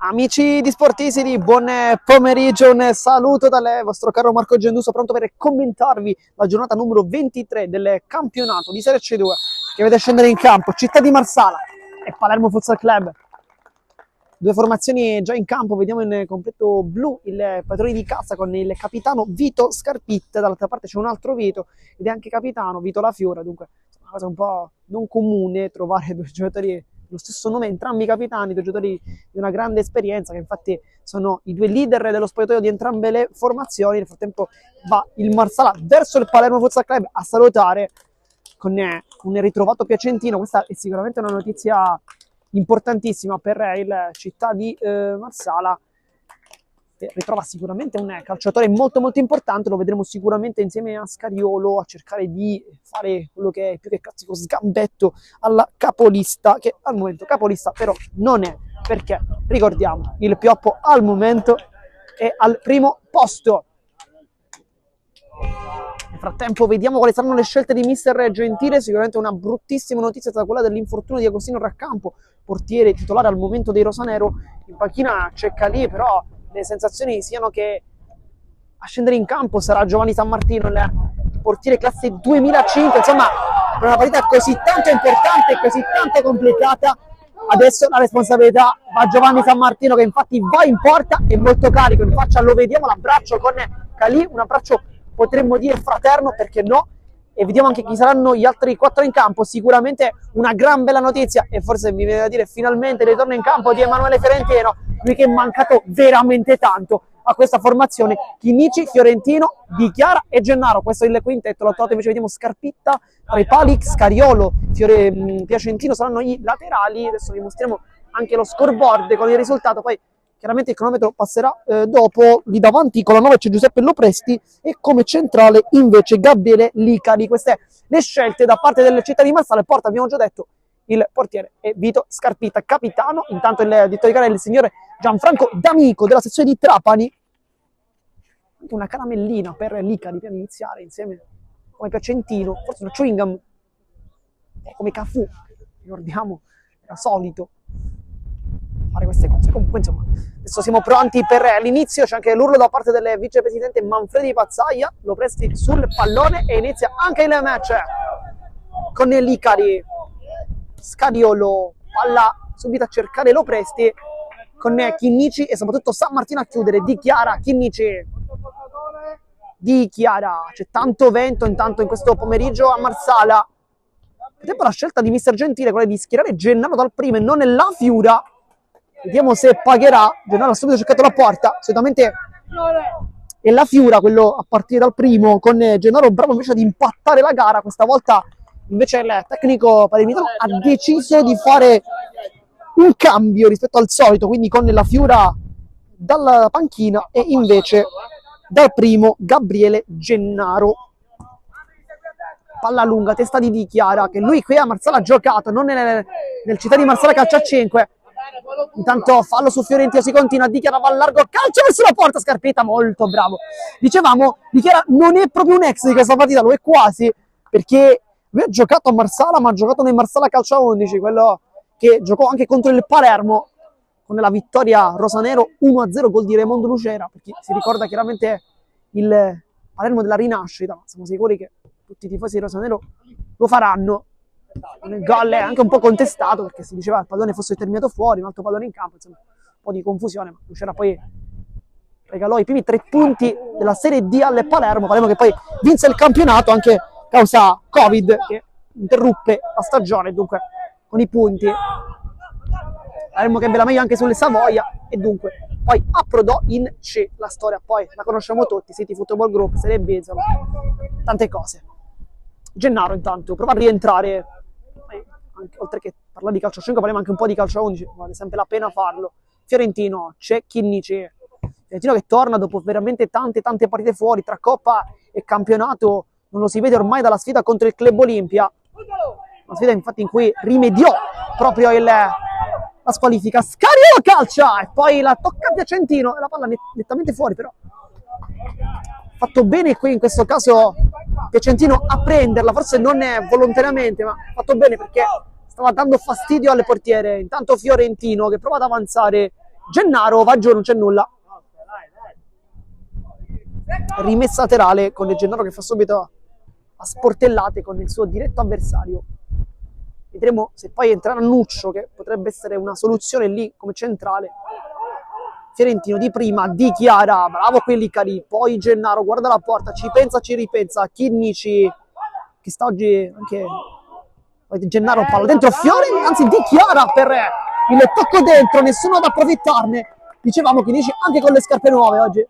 Amici di Sportisidi, buon pomeriggio, un saluto dal vostro caro Marco Genduso, pronto per commentarvi la giornata numero 23 del campionato di Serie C2 che vede scendere in campo Città di Marsala e Palermo Futsal Club. Due formazioni già in campo, vediamo in completo blu il padrone di casa con il capitano Vito Scarpitta, dall'altra parte c'è un altro Vito ed è anche capitano Vito La Fiora, dunque è una cosa un po' non comune trovare due giocatori lo stesso nome, entrambi capitani, due giocatori di una grande esperienza che infatti sono i due leader dello spogliatoio di entrambe le formazioni. Nel frattempo va il Marsala verso il Palermo Futsal Club a salutare con un ritrovato piacentino. Questa è sicuramente una notizia importantissima per il Città di Marsala, che ritrova sicuramente un calciatore molto molto importante. Lo vedremo sicuramente insieme a Scariolo a cercare di fare quello che è più che classico sgambetto alla capolista, che al momento capolista però non è, perché ricordiamo il Pioppo al momento è al primo posto. Nel frattempo vediamo quali saranno le scelte di mister Gentile. Sicuramente una bruttissima notizia è stata quella dell'infortunio di Agostino Raccampo, portiere titolare al momento dei Rosanero. In panchina c'è Calì, però le sensazioni siano che a scendere in campo sarà Giovanni San Martino, il portiere classe 2005. Insomma, per una partita così tanto importante e così tanto complicata, adesso la responsabilità va a Giovanni San Martino, che infatti va in porta, è molto carico, in faccia lo vediamo l'abbraccio con Calì, un abbraccio potremmo dire fraterno, perché no? E vediamo anche chi saranno gli altri quattro in campo. Sicuramente una gran bella notizia, e forse mi viene da dire finalmente il ritorno in campo di Emanuele Fiorentino, lui che è mancato veramente tanto a questa formazione. Chinnici, Fiorentino, Di Chiara e Gennaro, questo è il quintetto. L'altro invece vediamo Scarpitta tra i pali, Scariolo, Piacentino saranno i laterali. Adesso vi mostriamo anche lo scoreboard con il risultato, poi chiaramente il cronometro passerà dopo. Lì davanti con la 9 c'è Giuseppe Lopresti e come centrale invece Gabriele Licari. Queste le scelte da parte delle Città di Marsala. Porta, abbiamo già detto, il portiere è Vito Scarpitta, capitano. Intanto il direttore di gara è il signore Gianfranco D'Amico della sezione di Trapani. Anche una caramellina per Licari per iniziare insieme come Piacentino, forse una chewing gum come Cafù, ricordiamo, era solito fare queste cose. Comunque insomma adesso siamo pronti per l'inizio. C'è anche l'urlo da parte del vicepresidente Manfredi Pazzaia. Lo presti sul pallone e inizia anche il match con Licari, Scariolo, palla subito a cercare Lo Presti con Chinnici e soprattutto San Martino a chiudere. Di Chiara, Chinnici, Di Chiara. C'è tanto vento intanto in questo pomeriggio a Marsala. Tempo la scelta di mister Gentile, quella di schierare Gennaro dal primo e non La Fiura. Vediamo se pagherà. Gennaro ha subito cercato la porta, solitamente è La Fiura quello a partire dal primo, con Gennaro bravo invece ad impattare la gara. Questa volta invece il tecnico palermitano ha deciso di fare un cambio rispetto al solito, quindi con La Fiura dalla panchina e invece dal primo Gabriele Gennaro. Palla lunga, testa di Di Chiara, che lui qui a Marsala ha giocato, non nel Città di Marsala calcio a 5. Intanto fallo su Fiorentino, si continua, Di Chiara va al largo, calcio verso la porta, Scarpetta molto bravo. Dicevamo, Di Chiara non è proprio un ex di questa partita, lo è quasi, perché lui ha giocato a Marsala, ma ha giocato nel Marsala calcio a 11, quello che giocò anche contro il Palermo con la vittoria rosanero 1-0, gol di Raimondo Lucera, perché si ricorda chiaramente il Palermo della rinascita, ma siamo sicuri che tutti i tifosi rosanero lo faranno. Il gol è anche un po' contestato perché si diceva che il pallone fosse terminato fuori, un altro pallone in campo, insomma un po' di confusione, ma Lucera poi regalò i primi 3 punti della Serie D al Palermo che poi vinse il campionato anche causa Covid che interruppe la stagione. Dunque con i punti Palermo che ebbe la meglio anche sulle Savoia e dunque poi approdò in C. La storia poi la conosciamo tutti, City Football Group, Serie B, insomma tante cose. Gennaro intanto prova a rientrare, anche, oltre che parlare di calcio a 5 parliamo anche un po' di calcio a 11, vale sempre la pena farlo. Fiorentino, c'è Chinnici, Fiorentino che torna dopo veramente tante partite fuori tra Coppa e campionato. Non lo si vede ormai dalla sfida contro il Club Olimpia, una sfida infatti in cui rimediò proprio la squalifica. Scariolo calcia e poi la tocca Piacentino e la palla nettamente fuori, però fatto bene qui in questo caso Piacentino a prenderla, forse non volontariamente, ma fatto bene perché stava dando fastidio alle portiere. Intanto Fiorentino che prova ad avanzare Gennaro va giù, non c'è nulla. Rimessa laterale con Gennaro che fa subito a sportellate con il suo diretto avversario. Vedremo se poi entrerà Nuccio, che potrebbe essere una soluzione lì come centrale. Fiorentino di prima, Di Chiara, bravo quelli cari, poi Gennaro guarda la porta, ci pensa, ci ripensa, Chinnici che sta oggi anche Gennaro palla dentro anzi Di Chiara per il tocco dentro, nessuno ad approfittarne, dicevamo Chinnici anche con le scarpe nuove oggi.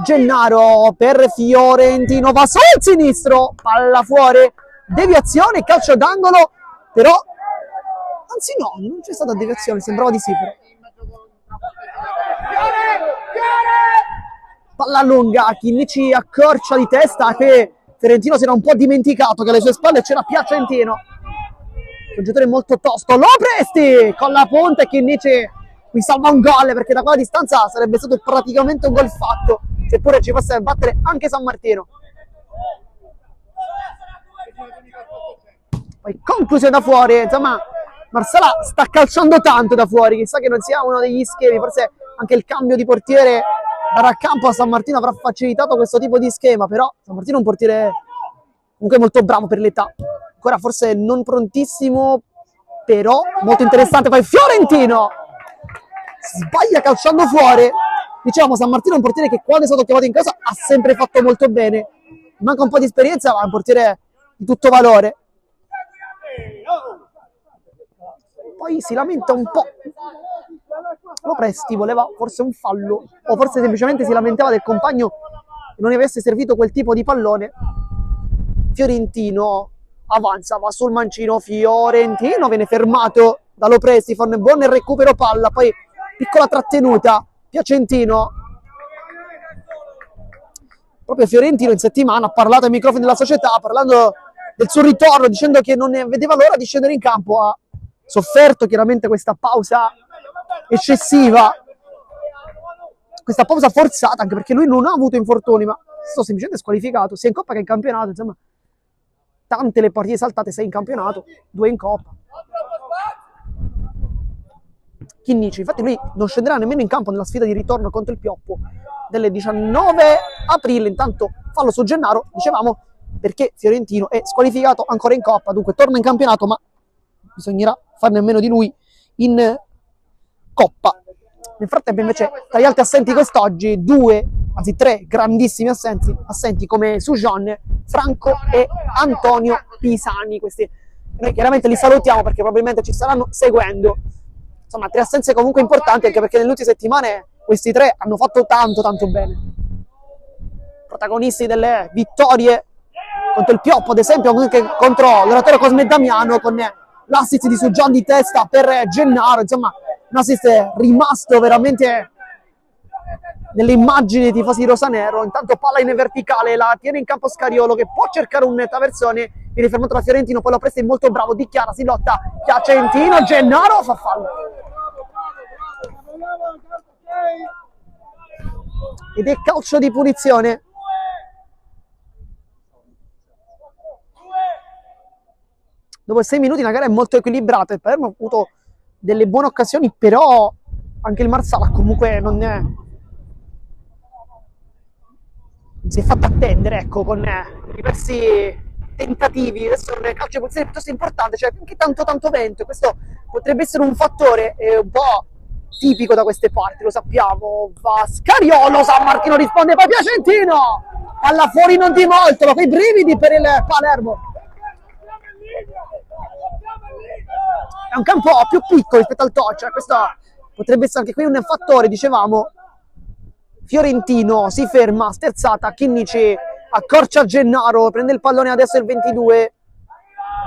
Gennaro per Fiorentino, va sul sinistro, palla fuori, deviazione, calcio d'angolo, però anzi no, non c'è stata deviazione, sembrava di sì però. Palla lunga, Chinnici accorcia di testa che Fiorentino si era un po' dimenticato che alle sue spalle c'era Piacentino, un giocatore molto tosto. Lopresti con la punta e Chinnici qui salva un gol, perché da quella distanza sarebbe stato praticamente un gol fatto, seppure ci fosse a battere anche San Martino. Poi conclusione da fuori, insomma Marsala sta calciando tanto da fuori, chissà che non sia uno degli schemi, forse anche il cambio di portiere da Raccampo a San Martino avrà facilitato questo tipo di schema, però San Martino è un portiere comunque molto bravo per l'età, ancora forse non prontissimo, però molto interessante. Poi Fiorentino sbaglia calciando fuori, diciamo San Martino è un portiere che quando è stato chiamato in casa ha sempre fatto molto bene, manca un po' di esperienza ma è un portiere di tutto valore. Poi si lamenta un po', Lopresti voleva forse un fallo o forse semplicemente si lamentava del compagno che non gli avesse servito quel tipo di pallone. Fiorentino avanza, va sul mancino, Fiorentino viene fermato da Lopresti, fa un buon recupero palla, poi piccola trattenuta, Piacentino. Proprio Fiorentino in settimana ha parlato ai microfoni della società, parlando del suo ritorno, dicendo che non ne vedeva l'ora di scendere in campo, ha sofferto chiaramente questa pausa eccessiva, questa pausa forzata, anche perché lui non ha avuto infortuni, ma è stato semplicemente squalificato sia in Coppa che in campionato, insomma tante le partite saltate, 6 in campionato, 2 in Coppa. Chinnici, infatti lui non scenderà nemmeno in campo nella sfida di ritorno contro il Pioppo del 19 aprile, intanto fallo su Gennaro, dicevamo, perché Fiorentino è squalificato ancora in Coppa, dunque torna in campionato, ma bisognerà farne meno di lui in Coppa. Nel frattempo invece tra gli altri assenti quest'oggi 3 grandissimi assenti come Sujan, Franco e Antonio Pisani. Questi noi chiaramente li salutiamo perché probabilmente ci staranno seguendo. Insomma 3 assenze comunque importanti, anche perché nelle ultime settimane questi 3 hanno fatto tanto bene, protagonisti delle vittorie contro il Pioppo ad esempio, anche contro l'Oratorio Cosme Damiano, con l'assist di Sujan di testa per Gennaro, insomma un assist rimasto veramente nelle immagini dei tifosi rosanero. Intanto palla in verticale, la tiene in campo Scariolo che può cercare un traversone, viene fermato da Fiorentino, poi Lopresti è molto bravo, Di Chiara si lotta, Piacentino, Gennaro fa fallo ed è calcio di punizione. Dopo 6 minuti la gara è molto equilibrata, il Palermo ha avuto delle buone occasioni, però anche il Marsala comunque non si è fatto attendere, ecco, con diversi tentativi. Adesso è un calcio di punizione piuttosto importante, cioè anche tanto vento, e questo potrebbe essere un fattore un po' tipico da queste parti, lo sappiamo. Va Scariolo, San Martino risponde, poi Piacentino, palla fuori non di molto, ma quei brividi per il Palermo. È un campo più piccolo rispetto al Toccia, questo potrebbe essere anche qui un fattore, dicevamo. Fiorentino si ferma, sterzata, Chinnici accorcia Gennaro, prende il pallone adesso il 22.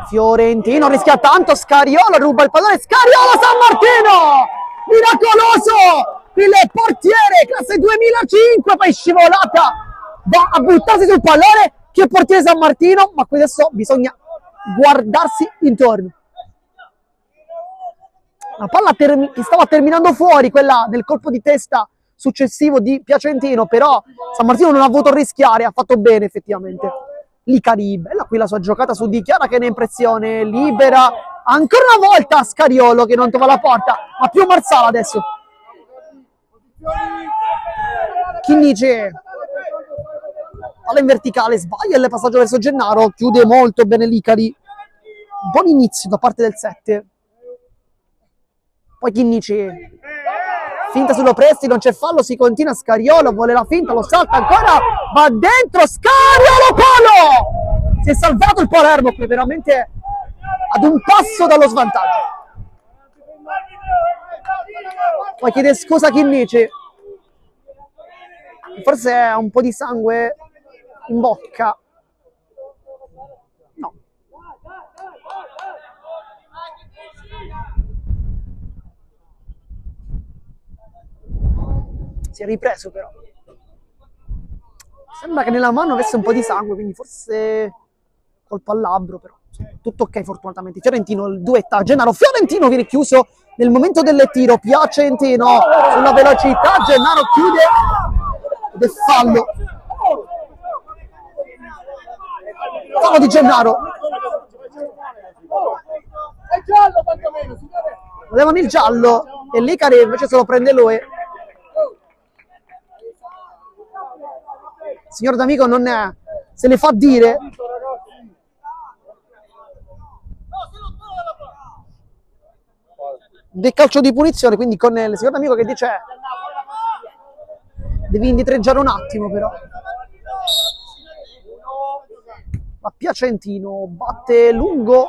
Fiorentino rischia tanto, Scariolo ruba il pallone, Scariolo, San Martino! Miracoloso! Il portiere, classe 2005, poi scivolata, va a buttarsi sul pallone, che portiere San Martino, ma qui adesso bisogna guardarsi intorno. La palla che stava terminando fuori, quella del colpo di testa successivo di Piacentino, però San Martino non ha voluto rischiare, ha fatto bene effettivamente. Licari, bella qui la sua giocata su Di Chiara che ne impressione, libera Ancora una volta Scariolo che non trova la porta, ma più Marsala adesso. Chinnici, palla in verticale, sbaglia il passaggio verso Gennaro, chiude molto bene Licari. Buon inizio da parte del 7. Poi Chinnici, finta sullo Presti, non c'è fallo, si continua, Scariolo vuole la finta, lo salta ancora, va dentro, Scariolo, palo! Si è salvato il Palermo qui, veramente ad un passo dallo svantaggio. Poi chiede scusa Chinnici, forse ha un po' di sangue in bocca. No. Si è ripreso però. Sembra che nella mano avesse un po' di sangue, quindi forse colpo al labbro, però tutto ok fortunatamente. Fiorentino, il duetta, Gennaro, Fiorentino viene chiuso nel momento del tiro, Piacentino sulla velocità, Gennaro chiude ed è fallo. Fallo di Gennaro. Volevano il giallo e Licari invece se lo prende lui. Signor D'Amico non è, se le fa dire. Del calcio di punizione, quindi con il signor D'Amico che dice devi indietreggiare un attimo però. Ma Piacentino batte lungo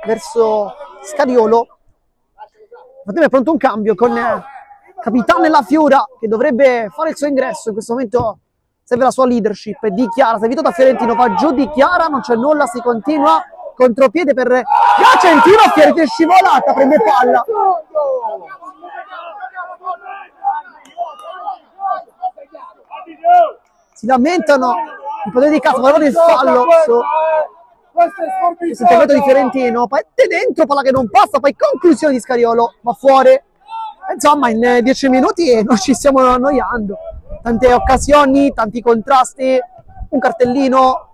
verso Scariolo. È pronto un cambio con capitano La Fiura che dovrebbe fare il suo ingresso. In questo momento serve la sua leadership. Di Chiara, servito da Fiorentino, va giù Di Chiara, non c'è nulla, si continua. Contropiede per Piacentino, Fiorentino è scivolata, prende palla. Si lamentano i poteri di casa, guardate il fallo questo intervento di Fiorentino, poi dentro, palla che non passa, poi conclusione di Scariolo, va fuori. Insomma in 10 minuti non ci stiamo annoiando, tante occasioni, tanti contrasti, un cartellino,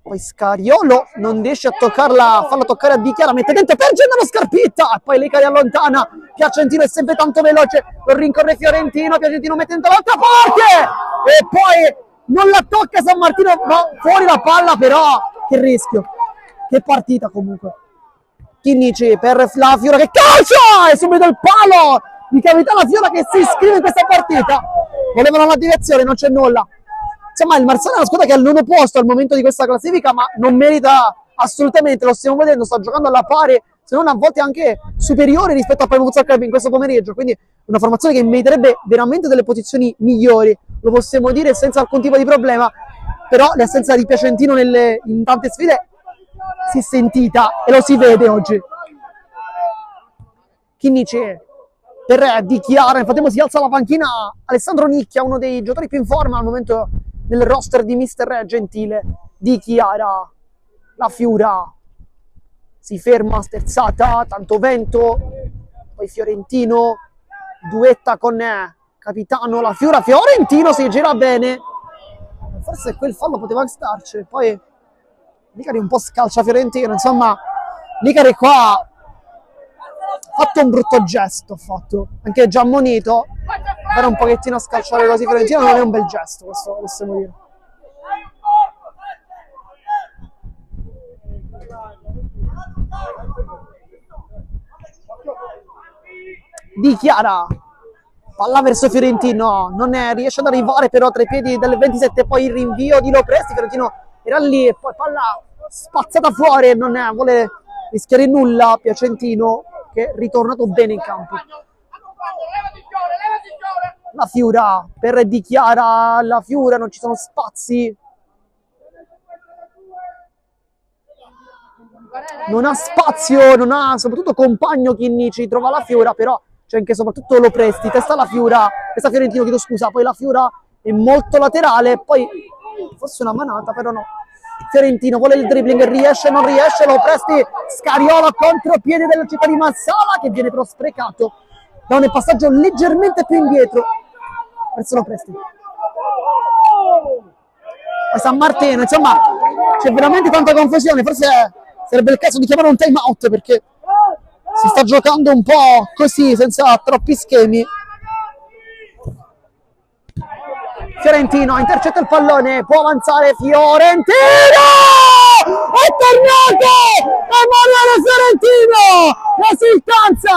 poi Scariolo non riesce a toccarla, farla toccare a Di Chiara, mette dentro per Gennaro Scarpitta, poi Licari allontana, Piacentino è sempre tanto veloce, lo rincorre Fiorentino, Piacentino mette dentro l'altra parte e poi non la tocca San Martino, ma fuori la palla, però che rischio, che partita comunque. Chinnici per La Fiora che calcia e subito il palo di capitano La Fiora che si iscrive in questa partita. Volevano la direzione, non c'è nulla. Insomma il Marsala è una squadra che è al nono posto al momento di questa classifica, ma non merita assolutamente, lo stiamo vedendo, sta giocando alla pari, se non a volte anche superiore rispetto a Palma Futsal Club in questo pomeriggio, quindi una formazione che meriterebbe veramente delle posizioni migliori, lo possiamo dire senza alcun tipo di problema, però l'assenza di Piacentino in tante sfide si è sentita e lo si vede oggi. Chinnici per Di Chiara, nel frattempo si alza la panchina Alessandro Nicchia, uno dei giocatori più in forma al momento nel roster di Mister Gentile. Di Chiara, La Fiura si ferma, sterzata, tanto vento, poi Fiorentino duetta con capitano La Fiura, Fiorentino si gira bene, forse quel fallo poteva starci, poi Licari un po' scalcia Fiorentino, insomma Licari qua ha fatto un brutto gesto, anche già ammonito, però un pochettino a scalciare così Fiorentino non è un bel gesto, questo possiamo dire. Di Chiara, palla verso Fiorentino, non riesce ad arrivare però tra i piedi del 27, poi il rinvio di Lopresti, Fiorentino era lì e poi palla spazzata fuori, non vuole rischiare nulla Piacentino che è ritornato bene in campo. La Fiura per Di Chiara, La Fiura, non ci sono spazi, non ha spazio, non ha soprattutto compagno Chinnici, trova La Fiura, però c'è anche soprattutto Lopresti, testa La Fiura, testa Fiorentino, chiedo scusa, poi La Fiura è molto laterale, poi forse una manata, però no. Fiorentino vuole il dribbling, riesce, non riesce, Lopresti, Scariolo contropiede della città di Marsala che viene però sprecato da un passaggio leggermente più indietro verso Lopresti. Poi San Martino, insomma c'è veramente tanta confusione, forse sarebbe il caso di chiamare un time out perché si sta giocando un po' così, senza troppi schemi. Fiorentino intercetta il pallone, può avanzare Fiorentino! È tornato! Emanuele Fiorentino! L'esultanza!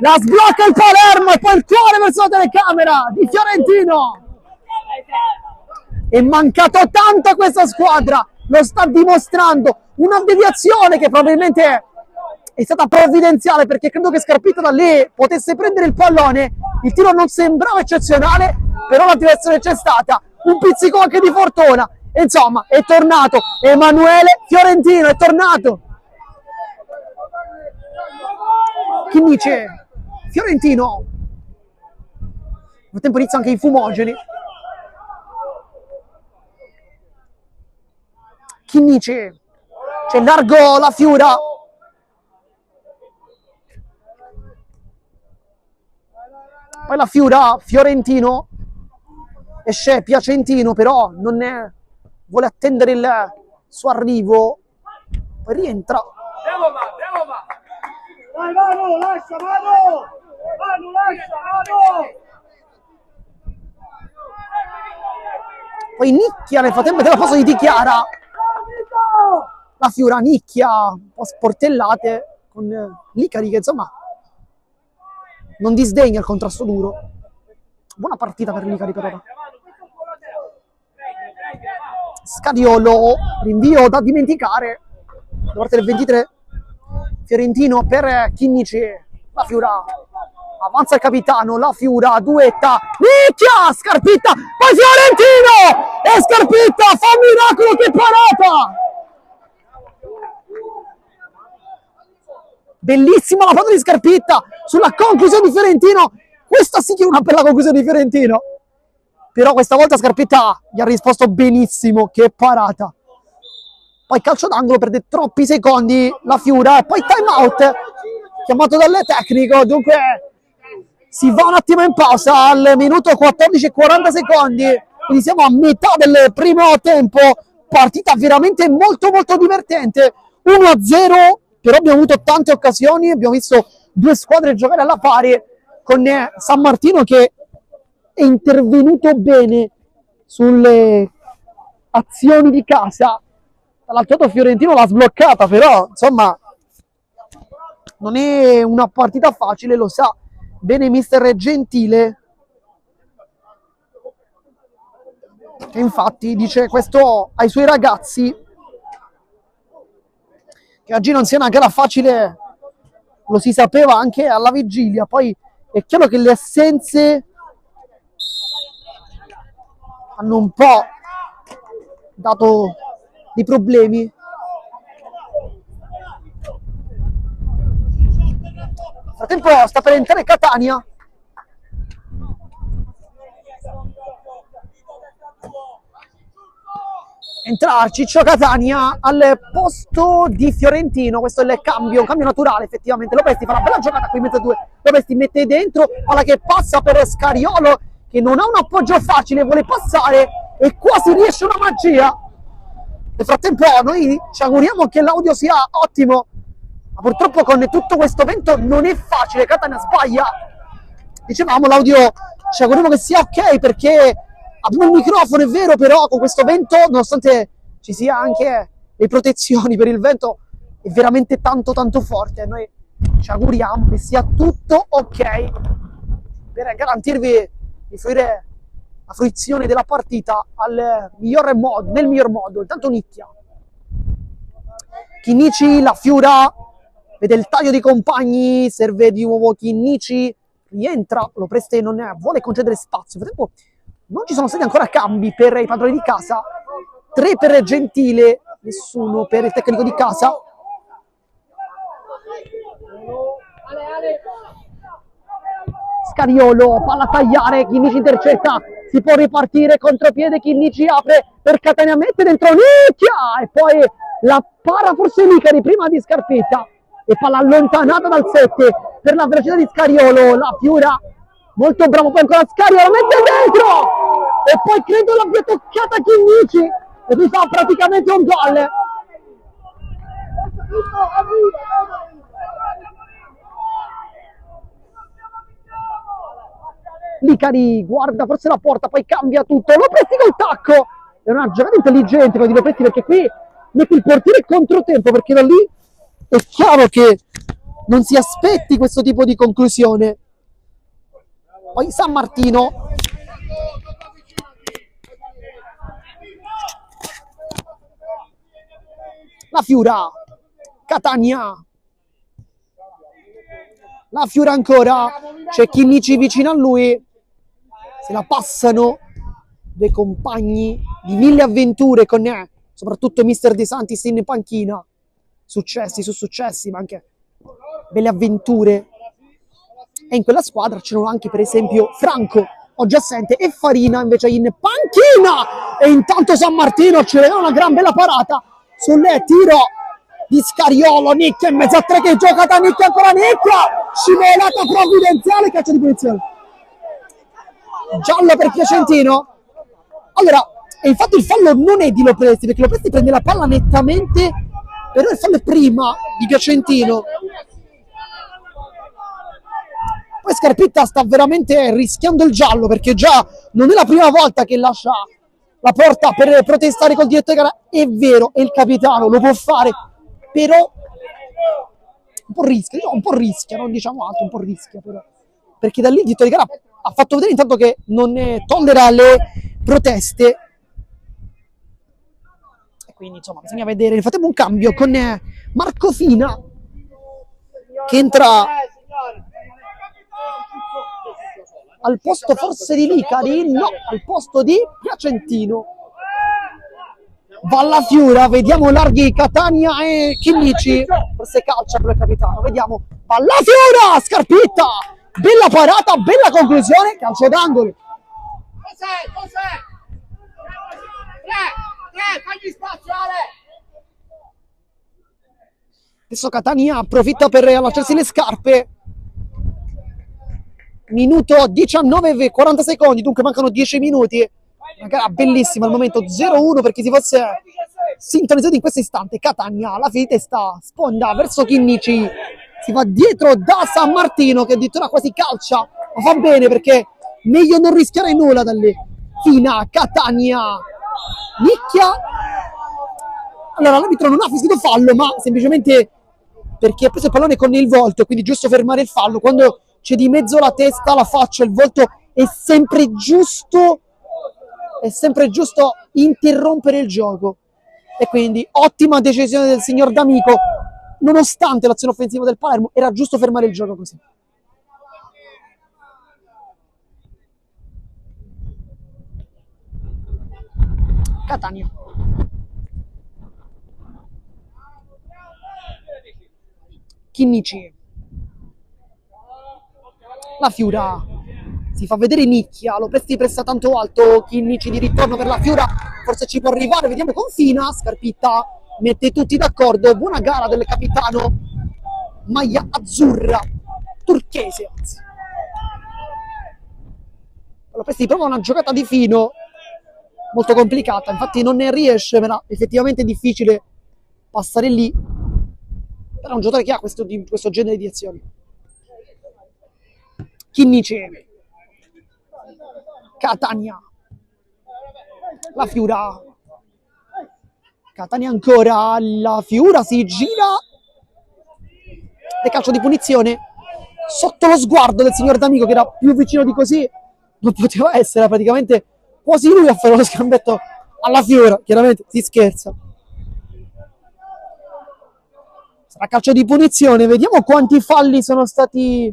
La sblocca il Palermo e poi il cuore verso la telecamera di Fiorentino. È mancato tanto a questa squadra, lo sta dimostrando. Una deviazione che probabilmente è stata provvidenziale perché credo che Scarpetta da lì potesse prendere il pallone. Il tiro non sembrava eccezionale, però la direzione c'è stata, un pizzico anche di fortuna. E insomma, è tornato Emanuele Fiorentino, è tornato. Chi dice? Fiorentino. Nel frattempo inizia anche i fumogeni. Chinnici. C'è largo la Fiura. Poi la Fiura, Fiorentino. Esce Piacentino, però non è, vuole attendere il suo arrivo. Poi rientra. Dai, Manu, lascia, Manu! Manu, lascia, Manu! Poi nicchia nel frattempo della posa di Chiara. La Fiura nicchia, un po' sportellate con Licari che insomma non disdegna il contrasto duro. Buona partita per Licari per ora. Scadiolo, rinvio da dimenticare da parte del 23. Fiorentino per Chinnici, la Fiura avanza il capitano, la Fiura duetta, nicchia, Scarpetta, poi Fiorentino e Scarpetta fa un miracolo, che parata! Bellissima la foto di Scarpetta sulla conclusione di Fiorentino, questa sì che è una bella conclusione di Fiorentino, però questa volta Scarpetta gli ha risposto benissimo, che parata. Poi calcio d'angolo, perde troppi secondi la Fiura, e poi time out chiamato dal tecnico, dunque si va un attimo in pausa al minuto 14 e 40 secondi, quindi siamo a metà del primo tempo, partita veramente molto molto divertente, 1-0, però abbiamo avuto tante occasioni, abbiamo visto due squadre giocare alla pari, con San Martino che è intervenuto bene sulle azioni di casa. Dall'altro lato Fiorentino l'ha sbloccata, però insomma non è una partita facile, lo sa bene mister Gentile, e infatti dice questo ai suoi ragazzi, che oggi non sia una gara facile lo si sapeva anche alla vigilia. Poi è chiaro che le assenze hanno un po' dato dei problemi. Nel frattempo sta per entrare Catania. Entra Ciccio Catania al posto di Fiorentino. Questo è il cambio, un cambio naturale effettivamente. Lopesti fa una bella giocata qui in mezzo a due. Lopesti mette dentro, palla che passa per Scariolo, che non ha un appoggio facile, vuole passare e quasi riesce una magia. Nel frattempo noi ci auguriamo che l'audio sia ottimo, ma purtroppo con tutto questo vento non è facile. Catania sbaglia. Dicevamo, l'audio ci auguriamo che sia ok, perché abbiamo il microfono, è vero, però con questo vento, nonostante ci sia anche le protezioni per il vento, è veramente tanto tanto forte. Noi ci auguriamo che sia tutto ok per garantirvi di fruire la fruizione della partita nel miglior modo. Intanto nicchia Chinnici, la Fiura vede il taglio di compagni, serve di nuovo Chinnici, rientra, Lopresti non vuole concedere spazio. Nel frattempo non ci sono stati ancora cambi per i padroni di casa, 3 per Gentile, nessuno per il tecnico di casa. Scariolo, palla a tagliare, Chinnici intercetta, si può ripartire, contropiede, Chinnici apre per Catania, mette dentro nicchia e poi la para forse Licari prima di Scarpetta e palla allontanata dal 7 per la velocità di Scariolo. La Fiura molto bravo, poi ancora Scariolo, mette dentro e poi credo l'abbia toccata Chinnici e mi fa praticamente un gol. Licari guarda forse la porta, poi cambia tutto, Lopresti col tacco, è una giocata intelligente quella di Lopresti, perché qui mette il portiere controtempo, perché da lì è chiaro che non si aspetti questo tipo di conclusione. Poi San Martino, la Fiura, Catania, la Fiura ancora, c'è Chinnici vicino a lui, se la passano dei compagni di mille avventure con soprattutto Mister De Santis in panchina, successi su successi, ma anche belle avventure. E in quella squadra c'erano anche per esempio Franco, oggi assente, e Farina invece in panchina. E intanto San Martino ci aveva una gran bella parata sul tiro di Scariolo, Nicchia in mezzo a tre che gioca da Nicchia, ancora Nicchia, scivolata provvidenziale, calcio di punizione, giallo per Piacentino. Allora, e infatti il fallo non è di Lopresti, perché Lopresti prende la palla nettamente, però il fallo è prima di Piacentino. Poi Scarpitta sta veramente rischiando il giallo, perché già non è la prima volta che lascia la porta per protestare col direttore di gara. È vero, è il capitano, lo può fare, però un po' rischia, non diciamo altro, un po' rischia però, perché da lì il direttore di gara ha fatto vedere intanto che non tollera le proteste, e quindi insomma bisogna vedere. Nel frattempo un cambio con Marco Fina che entra al posto forse di Licari, no, al posto di Piacentino. Va alla Fiura, vediamo larghi Catania e Chinnici, forse calcia per il capitano, vediamo, va alla Fiura, Scarpitta, bella parata, bella conclusione, calcio d'angolo. Cos'è? Fagli spazio, Ale! Adesso Catania approfitta per allacciarsi le scarpe. Minuto 19 40 secondi, dunque mancano 10 minuti. Una gara bellissima al momento, 0-1 per chi si fosse sintonizzato in questo istante. Catania, la testa, sponda verso Chinnici, si va dietro da San Martino che addirittura quasi calcia, ma fa bene perché meglio non rischiare nulla da lì. Fina, Catania, Nicchia. Allora l'arbitro non ha fischiato fallo, ma semplicemente perché ha preso il pallone con il volto, quindi giusto fermare il fallo. Quando c'è di mezzo la testa, la faccia, il volto, è sempre giusto interrompere il gioco. E quindi ottima decisione del signor D'Amico, nonostante l'azione offensiva del Palermo, era giusto fermare il gioco così. Catania. Chinnici. La Fiura. Si fa vedere Nicchia, Lopresti pressa tanto alto, Chinnici di ritorno per la Fiura, forse ci può arrivare, vediamo con Fina, Scarpitta mette tutti d'accordo, buona gara del capitano, maglia azzurra, turchese anzi. Lopresti prova una giocata di fino, molto complicata, infatti non ne riesce, ma effettivamente è difficile passare lì, però è un giocatore che ha questo genere di azioni. Chinnici. Catania, la Fiura, Catania ancora, la Fiura si gira e calcio di punizione sotto lo sguardo del signor D'Amico, che era più vicino di così non poteva essere, praticamente quasi lui a fare lo scambetto alla Fiura, chiaramente si scherza. Sarà calcio di punizione, vediamo quanti falli sono stati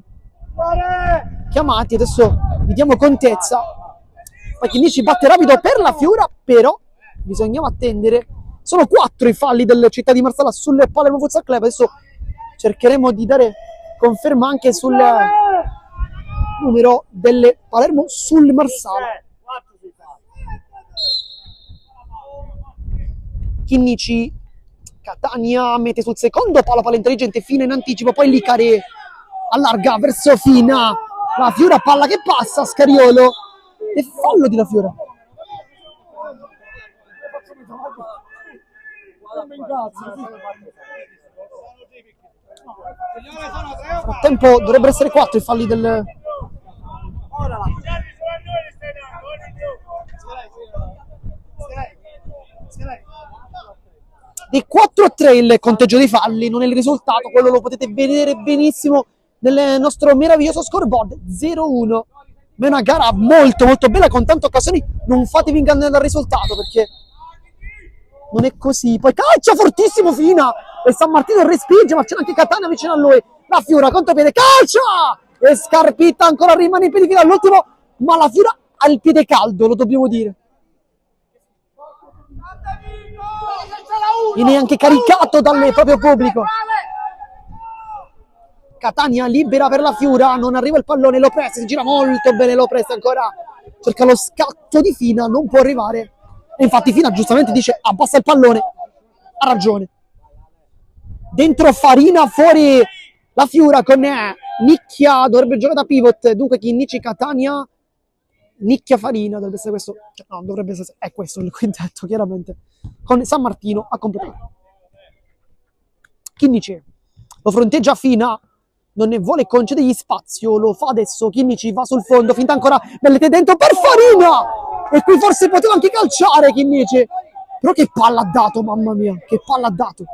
chiamati, adesso vediamo contezza. Poi Chinnici batte rapido per la Fiura, però bisognava attendere. Sono 4 i falli del Città di Marsala sul Palermo Futsal Club. Adesso cercheremo di dare conferma anche sul numero delle Palermo sul Marsala. Chinnici, Catania mette sul secondo palla intelligente, Fina in anticipo, poi Licari allarga verso Fina, la Fiura palla che passa, Scariolo e fallo di la Fiura. Nel frattempo dovrebbero essere 4 i falli del... Di 4-3 il conteggio dei falli, non è il risultato, quello lo potete vedere benissimo nel nostro meraviglioso scoreboard. 0-1. Ma è una gara molto molto bella con tante occasioni, non fatevi ingannare dal risultato perché non è così. Poi calcia fortissimo Fina e San Martino respinge, ma c'è anche Catania vicino a lui. La Fiora contropiede, calcia e Scarpitta ancora rimane in piedi fino all'ultimo, ma la Fiora ha il piede caldo, lo dobbiamo dire. Viene anche caricato dal proprio pubblico. Catania libera per la Fiora, non arriva il pallone, Lopez si gira molto bene, Lopez ancora cerca lo scatto di Fina, non può arrivare e infatti Fina giustamente dice abbassa il pallone, ha ragione. Dentro Farina, fuori la Fiora con Nicchia, dovrebbe giocare da pivot, dunque Chinnici, Catania, Nicchia, Farina, dovrebbe essere questo, no, dovrebbe essere, è questo il quintetto chiaramente, con San Martino a completare. Chinnici lo fronteggia Fina, non ne vuole concedergli spazio, lo fa adesso, Chinnici va sul fondo, finta ancora, bellete dentro per Farina, e qui forse poteva anche calciare Chinnici, però che palla ha dato, mamma mia, che palla ha dato.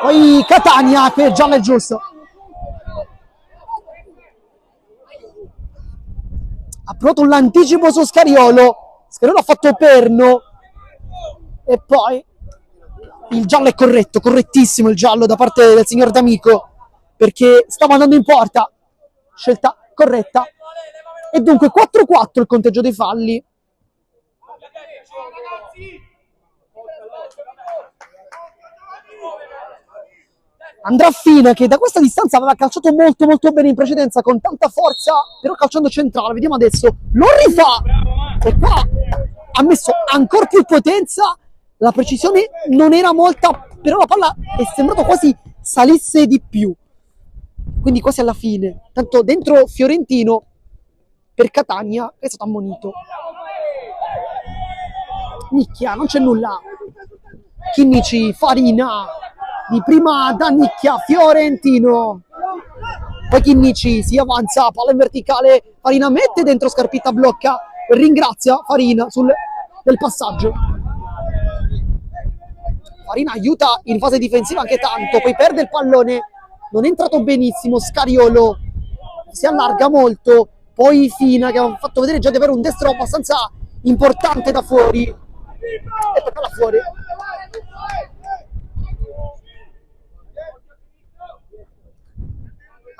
Poi Catania, che giallo è giusto. Ha provato l'anticipo su Scariolo, Scariolo ha fatto perno, e poi il giallo è corretto, correttissimo il giallo da parte del signor D'Amico, perché stava andando in porta, scelta corretta, e dunque 4-4 il conteggio dei falli. Andrà Fina che da questa distanza aveva calciato molto molto bene in precedenza con tanta forza, però calciando centrale, vediamo adesso, lo rifà e qua ha messo ancora più potenza, la precisione non era molta, però la palla è sembrato quasi salisse di più, quindi quasi alla fine, tanto dentro Fiorentino per Catania è stato ammonito. Nicchia, non c'è nulla, Chinnici, Farina, di prima da Nicchia, Fiorentino, poi Chinnici si avanza, palla in verticale, Farina mette dentro, Scarpitta blocca e ringrazia Farina del passaggio. Farina aiuta in fase difensiva anche tanto, poi perde il pallone, non è entrato benissimo, Scariolo si allarga molto, poi Fina che ha fatto vedere già di avere un destro abbastanza importante da fuori e tocca là fuori.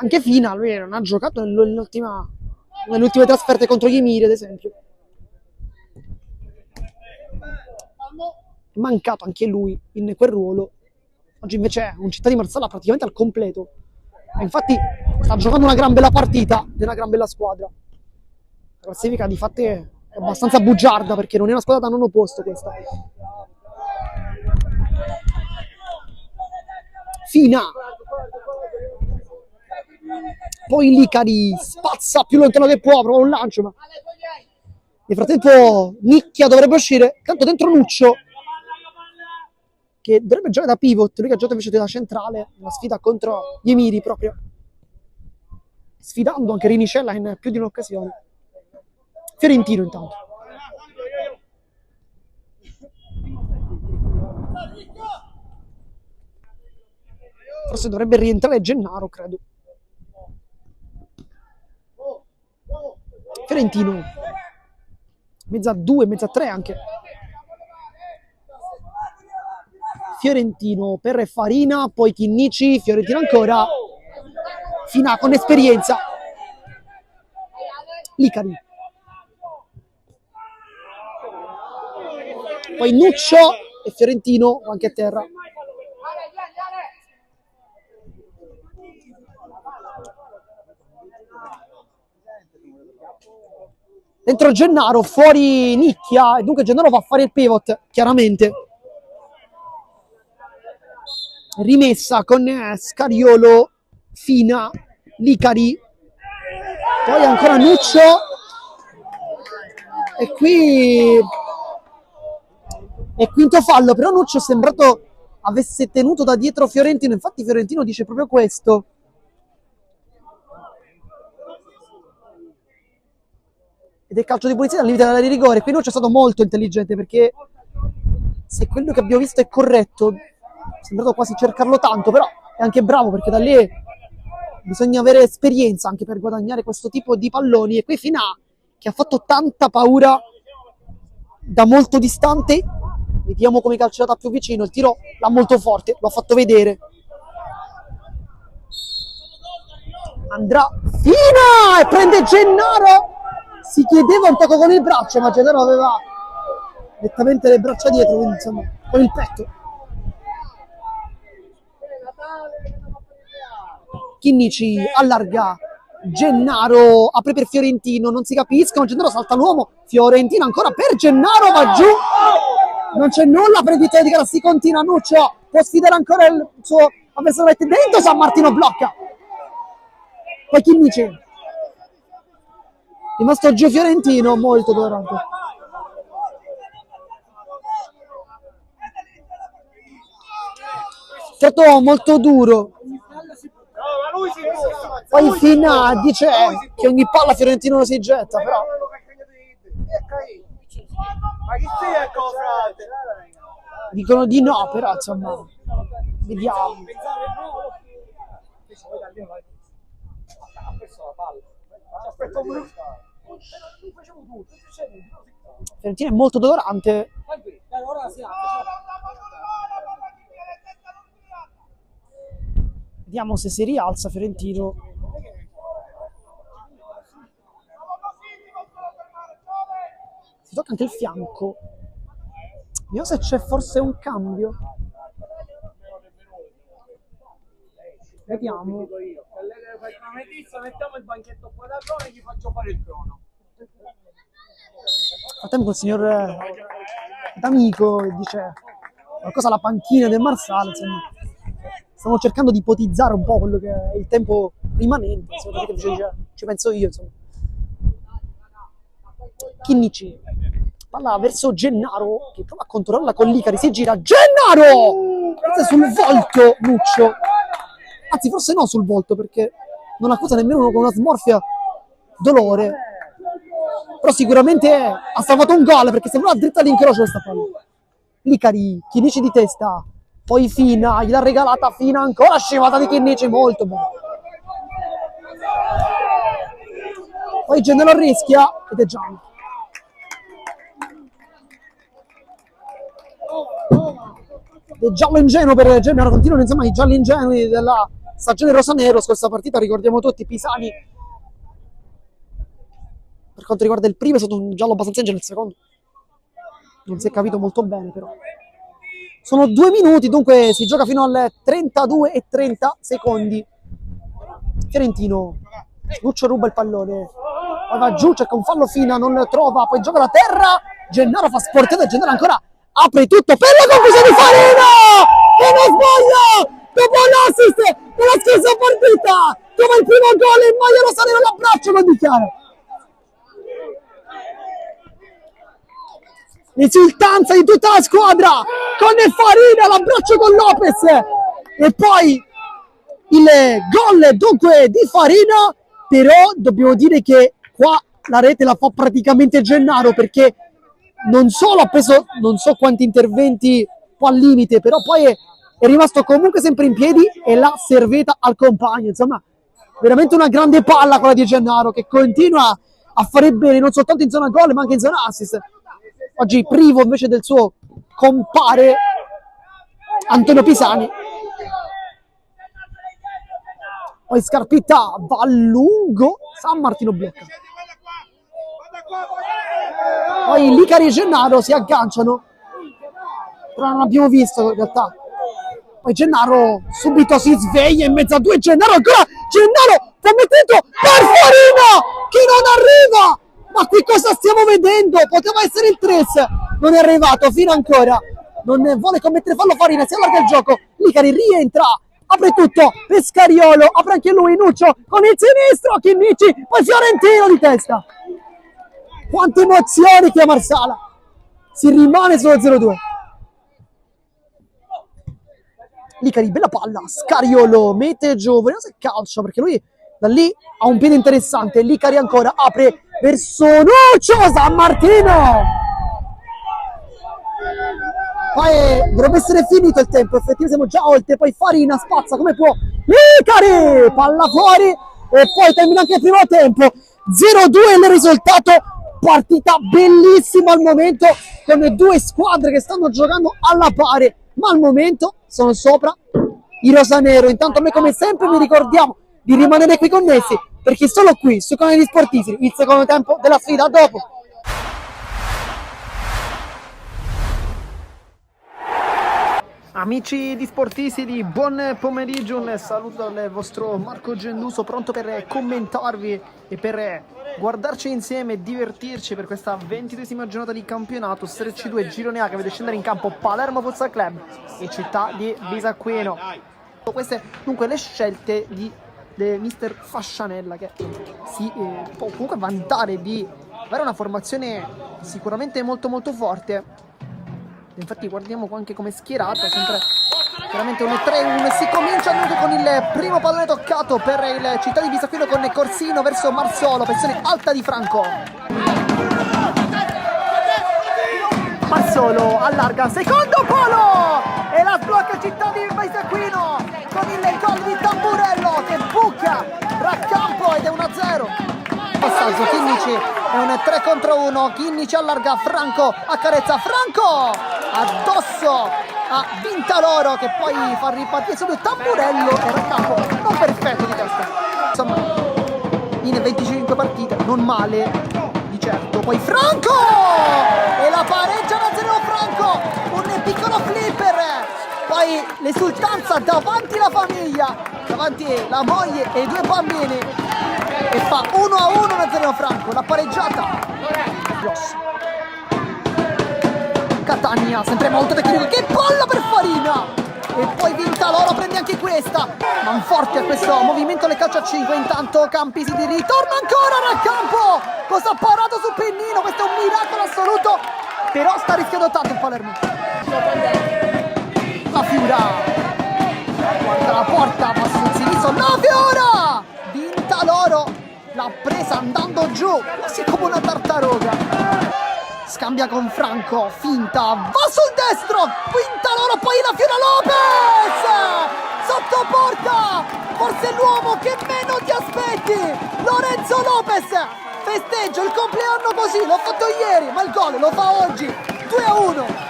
Anche Fina, lui non ha giocato nelle ultime trasferte contro gli Emiri, ad esempio. È mancato anche lui in quel ruolo. Oggi invece è un Città di Marsala praticamente al completo. E infatti sta giocando una gran bella partita, della gran bella squadra. La classifica di fatti è abbastanza bugiarda perché non è una squadra da nono posto questa. Fina. Poi Licari spazza più lontano che può, prova un lancio, ma nel frattempo Nicchia dovrebbe uscire, tanto dentro Nuccio che dovrebbe giocare da pivot, lui che ha giocato invece da centrale, una sfida contro gli Emiri proprio, sfidando anche Rinicella in più di un'occasione. Fiorentino intanto. Forse dovrebbe rientrare Gennaro, credo. Fiorentino. Mezza 2, mezza 3 anche. Fiorentino per Farina, poi Chinnici, Fiorentino ancora. Fina con esperienza. Licari. Poi Nuccio e Fiorentino anche a terra. Dentro Gennaro, fuori Nicchia, e dunque Gennaro va a fare il pivot, chiaramente. Rimessa con Scariolo, Fina, Licari, poi ancora Nuccio, e qui è quinto fallo, però Nuccio è sembrato avesse tenuto da dietro Fiorentino. Infatti Fiorentino dice proprio questo. Ed è calcio di punizione al limite dell'area di rigore. Qui non c'è stato molto intelligente, perché se quello che abbiamo visto è corretto, è sembrato quasi cercarlo tanto, però è anche bravo, perché da lì bisogna avere esperienza anche per guadagnare questo tipo di palloni. E qui Finà, che ha fatto tanta paura da molto distante, vediamo come calciata più vicino, il tiro l'ha molto forte, l'ho fatto vedere. Andrà Fina e prende Gennaro. Si chiedeva un tocco con il braccio, ma Gennaro aveva nettamente le braccia dietro, quindi insomma con il petto. Chinnici allarga, Gennaro apre per Fiorentino, non si capiscono, Gennaro salta l'uomo, Fiorentino ancora per Gennaro, va giù, non c'è nulla per evitare di gara, si continua. Nuccio può sfidare ancora il suo avversario dentro, San Martino blocca, poi Chinnici, rimasto giù Fiorentino, molto dolorante. Certo, molto duro. Poi Fina dice che ogni palla Fiorentino si getta, però dicono di no, però insomma vediamo. Fiorentino è molto dolorante. Vediamo se si rialza Fiorentino. Si tocca anche il fianco. Vediamo se c'è forse un cambio. Vediamo. Mettiamo il banchetto qua da crono e gli faccio fare il crono. Frattempo il signor D'Amico dice qualcosa alla panchina del Marsala, insomma. Stiamo cercando di ipotizzare un po' quello che è il tempo rimanente, insomma, ci penso io, insomma. Chinnici, palla verso Gennaro, che prova a controllarla con Licari, si gira, Gennaro! Questo è sul volto, Nuccio. Anzi, forse no sul volto, perché non accusa nemmeno uno con una smorfia dolore. Però sicuramente ha salvato un gol, perché sembrava dritta all'incrocio questa palla. Licari, Chinnici di testa. Poi Fina, gliel'ha regalata Fina, ancora scivata di Chinnici, molto bene. Poi Gennaro rischia ed è giallo. Ed è giallo ingenuo per Gennaro, continuano insomma i gialli ingenui della stagione rosanero. Scorsa partita, ricordiamo tutti, Pisani, per quanto riguarda il primo è stato un giallo abbastanza ingenuo, il secondo non si è capito molto bene, però. Sono 2 minuti, dunque si gioca fino alle 32 e 30 secondi. Fiorentino, Nuccio ruba il pallone, poi va giù, cerca un fallo Fina, non lo trova, poi gioca la terra, Gennaro fa sportata, Gennaro ancora apre tutto per la conclusione di Farina, che non sbaglia, dopo l'assist della scorsa partita, trova il primo gol in maglia rosanero, l'abbraccio lo dichiara. L'esultanza di tutta la squadra con Farina, l'abbraccio con Lopez e poi il gol dunque di Farina. Però dobbiamo dire che qua la rete la fa praticamente Gennaro, perché non solo ha preso non so quanti interventi qua al limite, però poi è rimasto comunque sempre in piedi e l'ha servita al compagno. Insomma, veramente una grande palla quella di Gennaro, che continua a fare bene non soltanto in zona gol ma anche in zona assist. Oggi privo invece del suo compare Antonio Pisani. Poi Scarpitta va a lungo, San Martino blocca. Poi Licari e Gennaro si agganciano, però non abbiamo visto in realtà. Poi Gennaro subito si sveglia in mezzo a due, Gennaro ancora, Gennaro promettito per Farina che non arriva. Ma qui cosa stiamo vedendo? Poteva essere il 3, non è arrivato fino ancora. Non vuole commettere fallo Farina, si allarga il gioco. Licari rientra, apre tutto, Pescariolo, apre anche lui, Nuccio con il sinistro, Chinnici, poi Fiorentino di testa. Quante emozioni qui a Marsala. Si rimane sullo 0-2. Licari, bella palla, Scariolo, mette giù, vediamo se calcia, perché lui da lì ha un piede interessante. Licari ancora, apre verso Nuccio, San Martino! Poi dovrebbe essere finito il tempo, effettivamente siamo già oltre, poi Farina spazza come può, Licari, palla fuori e poi termina anche il primo tempo, 0-2 il risultato, partita bellissima al momento con due squadre che stanno giocando alla pari, ma al momento sono sopra i rosanero. Intanto noi come sempre vi ricordiamo di rimanere qui connessi perché solo qui su Canali Sportivi il secondo tempo della sfida. A dopo. Amici di Sportisidi, buon pomeriggio, un saluto dal vostro Marco Genduso, pronto per commentarvi e per guardarci insieme e divertirci per questa 22esima giornata di campionato Serie C2 Girone A che vede scendere in campo Palermo Futsal Club e Città di Bisacqueno. Queste dunque le scelte di mister Fascianella, che si può comunque vantare di avere una formazione sicuramente molto forte. Infatti guardiamo anche come schierato, sempre veramente un 3-1. Si comincia dunque con il primo pallone toccato per il Città di Bisacqueno con Corsino verso Marzolo, pressione alta di Franco. Marzolo allarga, secondo palo e la sblocca Città di Bisacqueno con il gol di Tamburello che buca Raccampo ed è 1-0. Passaggio, Chinnici è un 3 contro 1, Chinnici allarga, Franco accarezza, Franco addosso a Vintaloro che poi fa ripartire subito Tamburello e Raccampo non perfetto di testa, insomma in 25 partite non male di certo. Poi Franco e la pareggia 1-0 Franco, un piccolo flipper, poi l'esultanza davanti la famiglia, davanti la moglie e i due bambini e fa 1-1 Nazareno Franco, la pareggiata. Catania, sempre molto tecnico, che palla per Farina e poi Vintaloro prende anche questa, Manforte a questo movimento le calcia a 5. Intanto Campisi di ritorno ancora Raccampo, cosa ha parato su Pennino, questo è un miracolo assoluto, però sta rischiando tanto il Palermo. La Fiura guarda la porta, va sul sinistro, la Fiora Vintaloro l'ha presa andando giù quasi come una tartaruga, scambia con Franco, finta, va sul destro, Vintaloro, poi la Fiora Lopez sotto porta, forse l'uomo che meno ti aspetti, Lorenzo Lopez festeggia il compleanno così, l'ho fatto ieri ma il gol lo fa oggi, 2-1.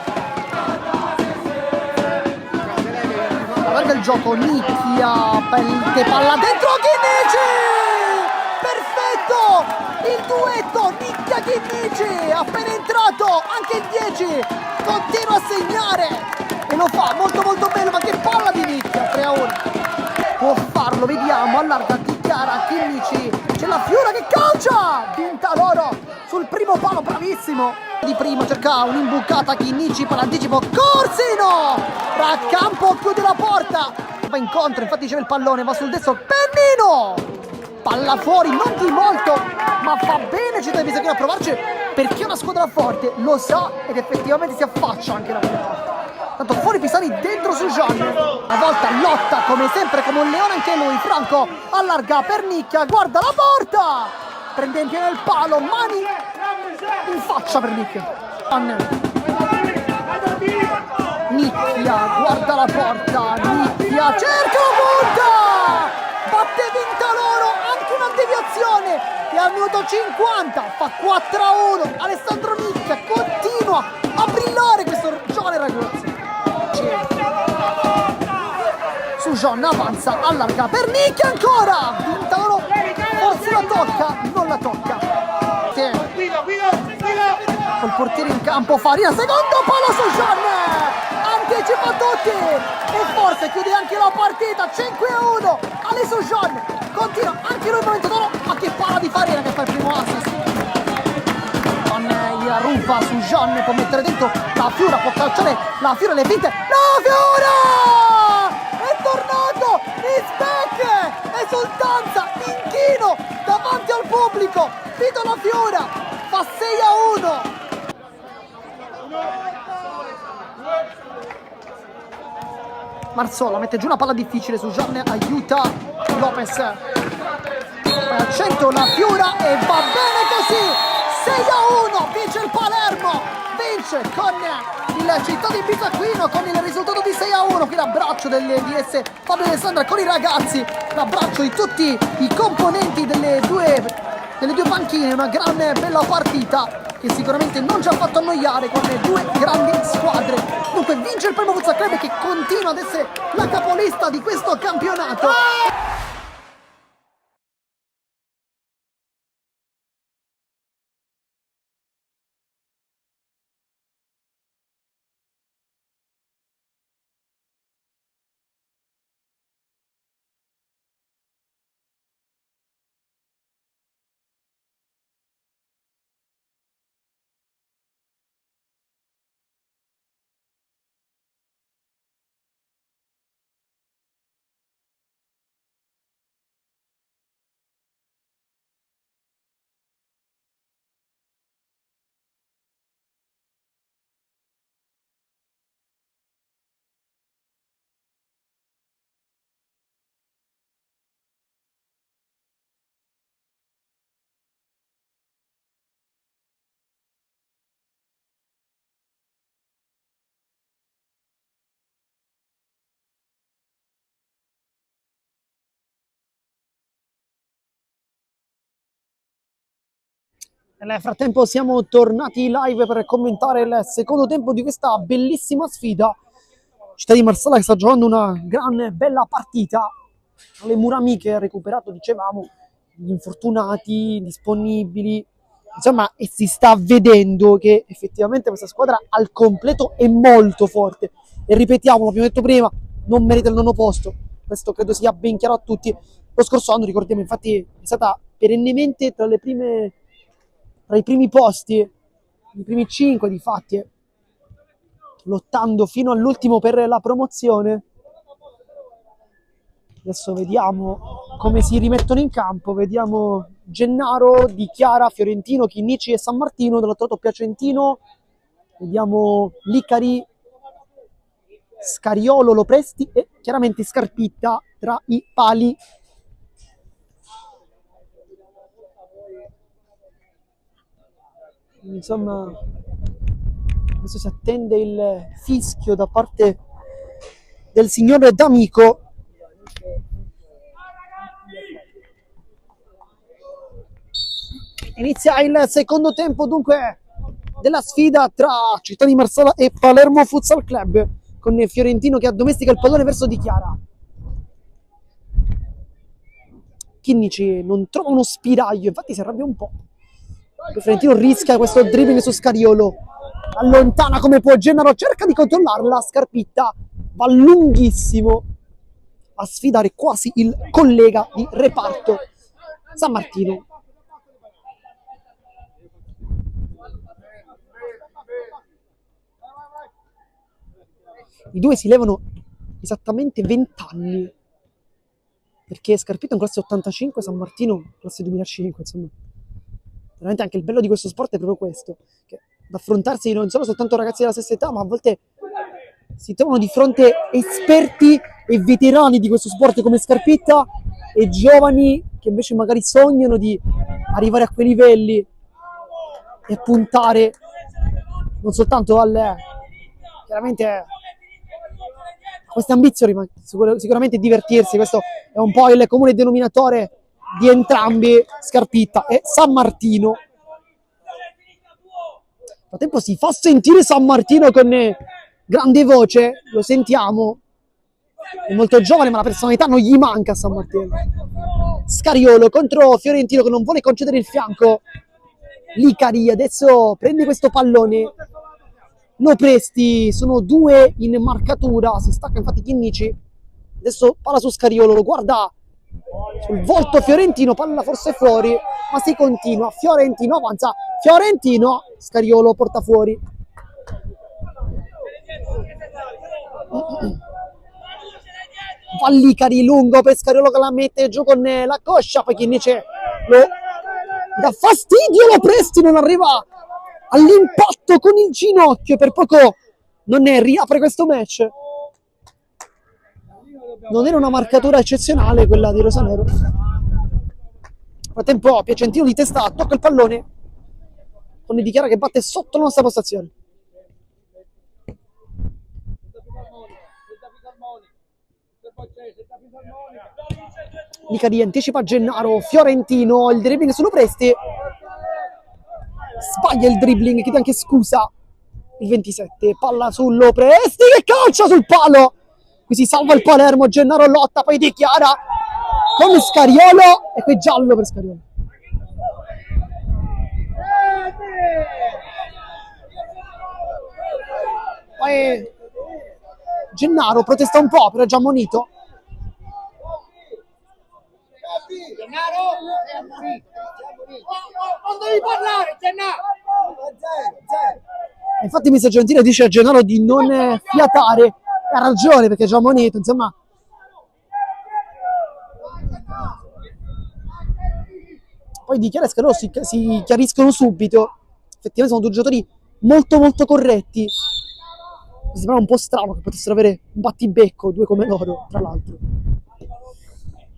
Guarda il gioco, Nicchia, che palla dentro Chinnici, perfetto il duetto Nicchia-Chinnici, appena entrato anche il 10 continua a segnare e lo fa molto bene, ma che palla di Nicchia, 3-1, può farlo, vediamo, allarga, dichiara Chinnici, c'è la Fiora che calcia, Vintaloro sul primo palo, bravissimo di primo, cerca un'imbucata Chinnici per l'anticipo, Corsino, Raccampo chiude la porta, va incontro, infatti c'è il pallone, va sul destro, Pennino, palla fuori, non di molto, ma fa bene Città di Bisacqueno a provarci perché è una squadra forte, lo sa ed effettivamente si affaccia anche da quelle parti. Tanto fuori Pisani, dentro su Gian, a volta lotta come sempre come un leone anche lui, Franco allarga per Nicchia, guarda la porta, prende in pieno il palo, mani in faccia per Nicchia, Nicchia guarda la porta, Nicchia cerca la punta, batte Vintaloro, anche una deviazione e al minuto 50 fa 4-1, Alessandro Nicchia continua a brillare questo giovane ragazzo, su John avanza, allarga per Nicchia ancora, Vintaloro forse la tocca, non la tocca, col portiere in campo, Farina, secondo palo su John, anticipa tutti e forse chiude anche la partita, 5-1, Ale su John, continua anche lui il momento d'oro, ma che palla di Farina che fa il primo assist, la rufa su John, può mettere dentro la Fiora, può calciare la Fiora, le finte, la Fiora è tornato, is back, esultanza, inchino davanti al pubblico, Vito la Fiora fa 6-1. Marzola mette giù una palla difficile su Gian, aiuta Lopez. Poi al centro la Fiura e va bene così. 6-1, vince il Palermo, vince con il Città di Bisacquino con il risultato di 6-1. Qui l'abbraccio di Fabio Alessandra con i ragazzi, l'abbraccio di tutti i componenti delle due panchine. Una grande bella partita che sicuramente non ci ha fatto annoiare con le due grandi squadre. Dunque vince il Palermo Futsal Club che continua ad essere la capolista di questo campionato. Nel frattempo siamo tornati live per commentare il secondo tempo di questa bellissima sfida. Città di Marsala che sta giocando una gran bella partita. Le mura amiche ha recuperato, dicevamo, gli infortunati disponibili. Insomma, e si sta vedendo che effettivamente questa squadra al completo è molto forte. E ripetiamo, l'abbiamo detto prima, non merita il nono posto. Questo credo sia ben chiaro a tutti. Lo scorso anno, ricordiamo, infatti, è stata perennemente tra i primi posti, i primi 5 di fatti, lottando fino all'ultimo per la promozione. Adesso vediamo come si rimettono in campo. Vediamo Gennaro, Di Chiara, Fiorentino, Chinnici e San Martino dell'Otto Piacentino. Vediamo Licari, Scariolo, Lopresti e chiaramente Scarpitta tra i pali. Insomma, adesso si attende il fischio da parte del signor D'Amico. Inizia il secondo tempo dunque della sfida tra Città di Marsala e Palermo Futsal Club, con Fiorentino che addomestica il pallone verso Di Chiara. Chinnici non trova uno spiraglio, infatti si arrabbia un po'. Fiorentino rischia questo dribbling su Scariolo, allontana come può Gennaro, cerca di controllarla, Scarpitta va lunghissimo a sfidare quasi il collega di reparto San Martino. I due si levano esattamente 20 anni, perché Scarpitta è un classe 85, San Martino classe 2005, insomma. Veramente anche il bello di questo sport è proprio questo, che ad affrontarsi non sono soltanto ragazzi della stessa età, ma a volte si trovano di fronte esperti e veterani di questo sport come Scarpitta e giovani che invece magari sognano di arrivare a quei livelli e puntare non soltanto chiaramente a queste ambizioni, ma sicuramente divertirsi. Questo è un po' il comune denominatore di entrambi, Scarpitta e San Martino. Nel frattempo si fa sentire San Martino con grande voce, lo sentiamo, è molto giovane ma la personalità non gli manca a San Martino. Scariolo contro Fiorentino che non vuole concedere il fianco. Licari adesso prende questo pallone, lo presti, sono due in marcatura, si stacca infatti Chinnici, adesso palla su Scariolo, lo guarda sul volto Fiorentino, palla forse fuori, ma si continua, Fiorentino avanza, Fiorentino, Scariolo porta fuori. Vallicari lungo per Scariolo che la mette giù con la coscia, poi Chinnici lo dà fastidio, lo presti, non arriva all'impatto con il ginocchio, per poco non ne riapre questo match. non era una marcatura eccezionale quella di Rosanero. Nel frattempo Piacentino di testa tocca il pallone, con dichiara che batte sotto la nostra postazione. Licari anticipa Gennaro, Fiorentino, il dribbling su Lopresti, sbaglia il dribbling, chiede anche scusa il 27, palla su Lopresti che calcia sul palo, qui si salva il Palermo, Gennaro lotta, poi dichiara con Scariolo e qui giallo per Scariolo. Poi Gennaro protesta un po', però è già ammonito. Non devi parlare, Gennaro! Infatti Mister Gentile dice a Gennaro di non fiatare, ha ragione perché è già ammonito, insomma. Poi dichiara e Scariolo si chiariscono subito. Effettivamente sono due giocatori molto molto corretti. Mi sembrava un po' strano che potessero avere un battibecco, due come loro, tra l'altro.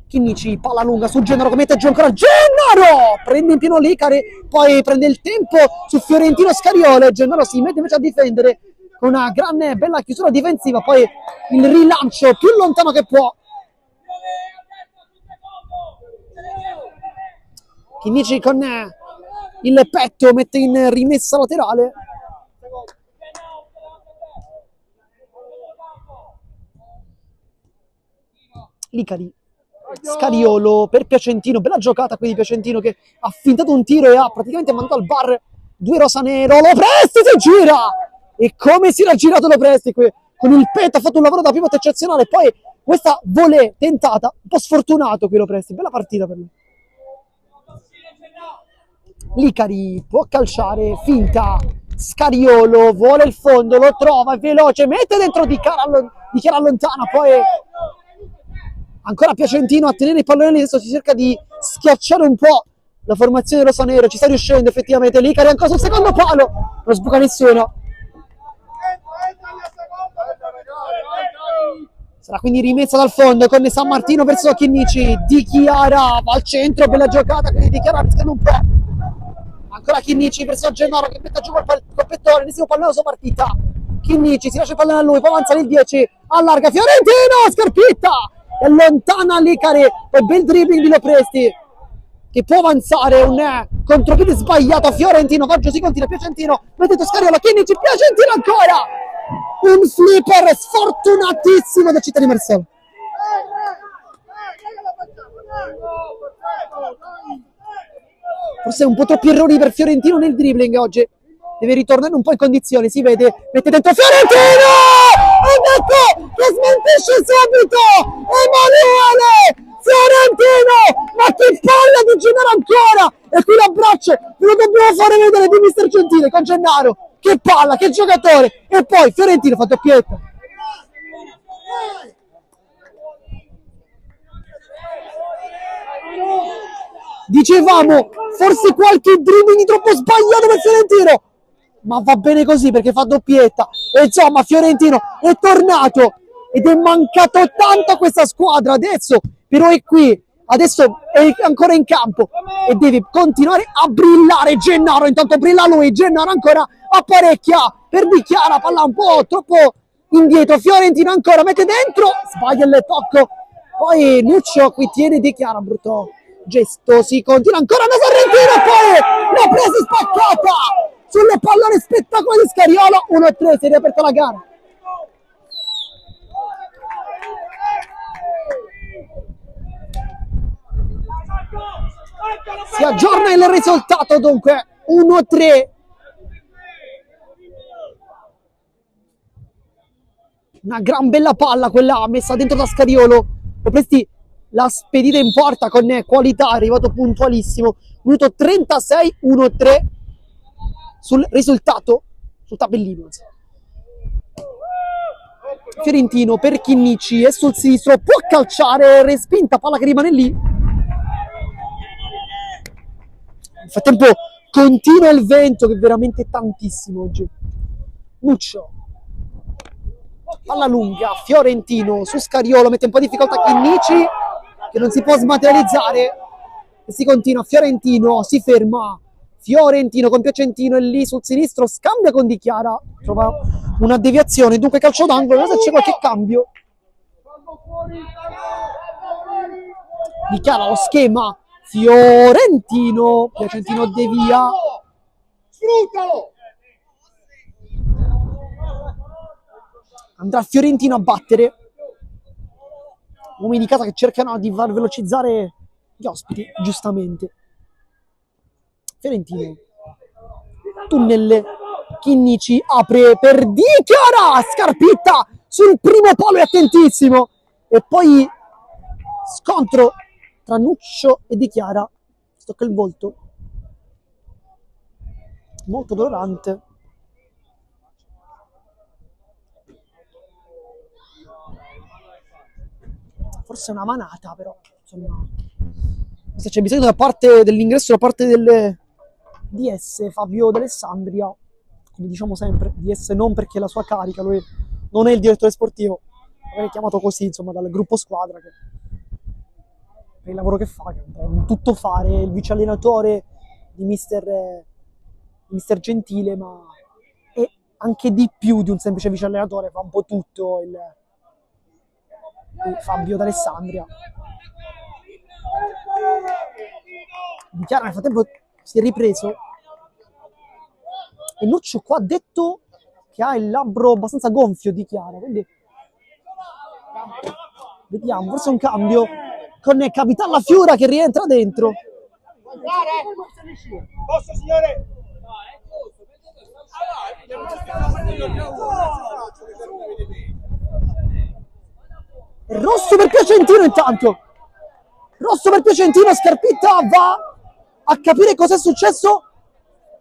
Chinnici, palla lunga su Gennaro che mette giù ancora Gennaro! Prende in pieno Licari, poi prende il tempo su Fiorentino Scariolo e Gennaro si mette invece a difendere con una grande bella chiusura difensiva, poi il rilancio più lontano che può. Chinnici con il petto mette in rimessa laterale. Licari, Scariolo per Piacentino, bella giocata qui di Piacentino che ha fintato un tiro e ha praticamente mandato al bar due Rosanero. Lopresti si gira e come si era girato Lopresti qui con il petto, ha fatto un lavoro da pivot eccezionale, poi questa volée tentata, un po' sfortunato qui Lopresti, bella partita per lui. Licari può calciare, finta, Scariolo vuole il fondo, lo trova, è veloce, mette dentro di cara lontana, poi ancora Piacentino a tenere il pallone lì, adesso si cerca di schiacciare un po' la formazione rosanero, ci sta riuscendo effettivamente. Licari ancora sul secondo palo, non sbuca nessuno. Sarà quindi rimessa dal fondo con San Martino verso Chinnici, Di Chiara va al centro, bella giocata, quindi Di Chiara rischiando un po'. Ancora Chinnici verso Gennaro che mette giù col pettone, l'ennesimo pallone sua partita. Chinnici si lascia il pallone a lui, poi avanza il 10, allarga Fiorentino, scarpitta e allontana Licari, poi bel dribbling di Lopresti che può avanzare, un contropiede sbagliato a Fiorentino, va giù, si continua, Piacentino, mette Scariolo, Chinnici, Piacentino ancora, un flipper sfortunatissimo da Città di Marsello. Forse un po' troppi errori per Fiorentino nel dribbling oggi, deve ritornare un po' in condizione, si vede, mette dentro Fiorentino ed ecco che smentisce subito Emanuele Fiorentino, ma che palla di Gennaro ancora, e qui l'abbraccio ve lo dobbiamo fare vedere di Mister Gentile con Gennaro, che palla, che giocatore, e poi Fiorentino fa doppietta. Dicevamo, forse qualche dribbling troppo sbagliato per Fiorentino, ma va bene così perché fa doppietta. E insomma Fiorentino è tornato ed è mancato tanto a questa squadra, adesso però è qui, adesso è ancora in campo e deve continuare a brillare. Gennaro intanto brilla lui, Gennaro ancora apparecchia per Di Chiara, palla un po' troppo indietro, Fiorentino ancora mette dentro, sbaglia il tocco, poi Nuccio qui tiene Di Chiara, brutto gesto, si continua ancora da Sorrentino, poi l'ha presa spaccata sulle pallone spettacolari di Scariolo, 1-3, si è riaperta la gara. Si aggiorna il risultato dunque, 1-3. Una gran bella palla quella messa dentro da Scariolo, Lopresti l'ha spedita in porta con qualità, è arrivato puntualissimo. Minuto 36, 1-3 sul risultato, sul tabellino. Fiorentino per Chinnici è sul sinistro, può calciare, respinta, palla che rimane lì. Nel frattempo continua il vento che è veramente tantissimo oggi. Nuccio palla lunga, Fiorentino su Scariolo, mette un po' di difficoltà Chinnici, che non si può smaterializzare, e si continua, Fiorentino si ferma, Fiorentino con Piacentino è lì sul sinistro, scambia con Di Chiara, trova una deviazione, dunque calcio d'angolo, non so se c'è qualche cambio. Di Chiara lo schema, Fiorentino, Piacentino devia, Sfruttalo! andrà Fiorentino a battere, uomini di casa che cercano di far velocizzare gli ospiti, giustamente. Fiorentino, tunnel, Chinnici apre per Di Chiara, Scarpitta sul primo palo, è attentissimo, e poi scontro tra Nuccio e Di Chiara, tocca il volto, molto dolorante. Forse una manata, però insomma, se c'è bisogno da parte dell'ingresso da parte del DS Fabio D'Alessandria, come diciamo sempre, DS non perché la sua carica, lui non è il direttore sportivo, viene chiamato così insomma dal gruppo squadra, che per il lavoro che fa, che è un po' un tuttofare, il vice allenatore di mister Gentile, ma è anche di più di un semplice vice allenatore, fa un po' tutto il Fabio D'Alessandria. Di Chiara nel frattempo si è ripreso, e Nuccio qua ha detto che ha il labbro abbastanza gonfio Di Chiara, quindi vediamo, forse un cambio con Capitan La Fiura che rientra dentro. Posso, signore? Rosso per Piacentino intanto, rosso per Piacentino, Scarpitta va a capire cosa è successo,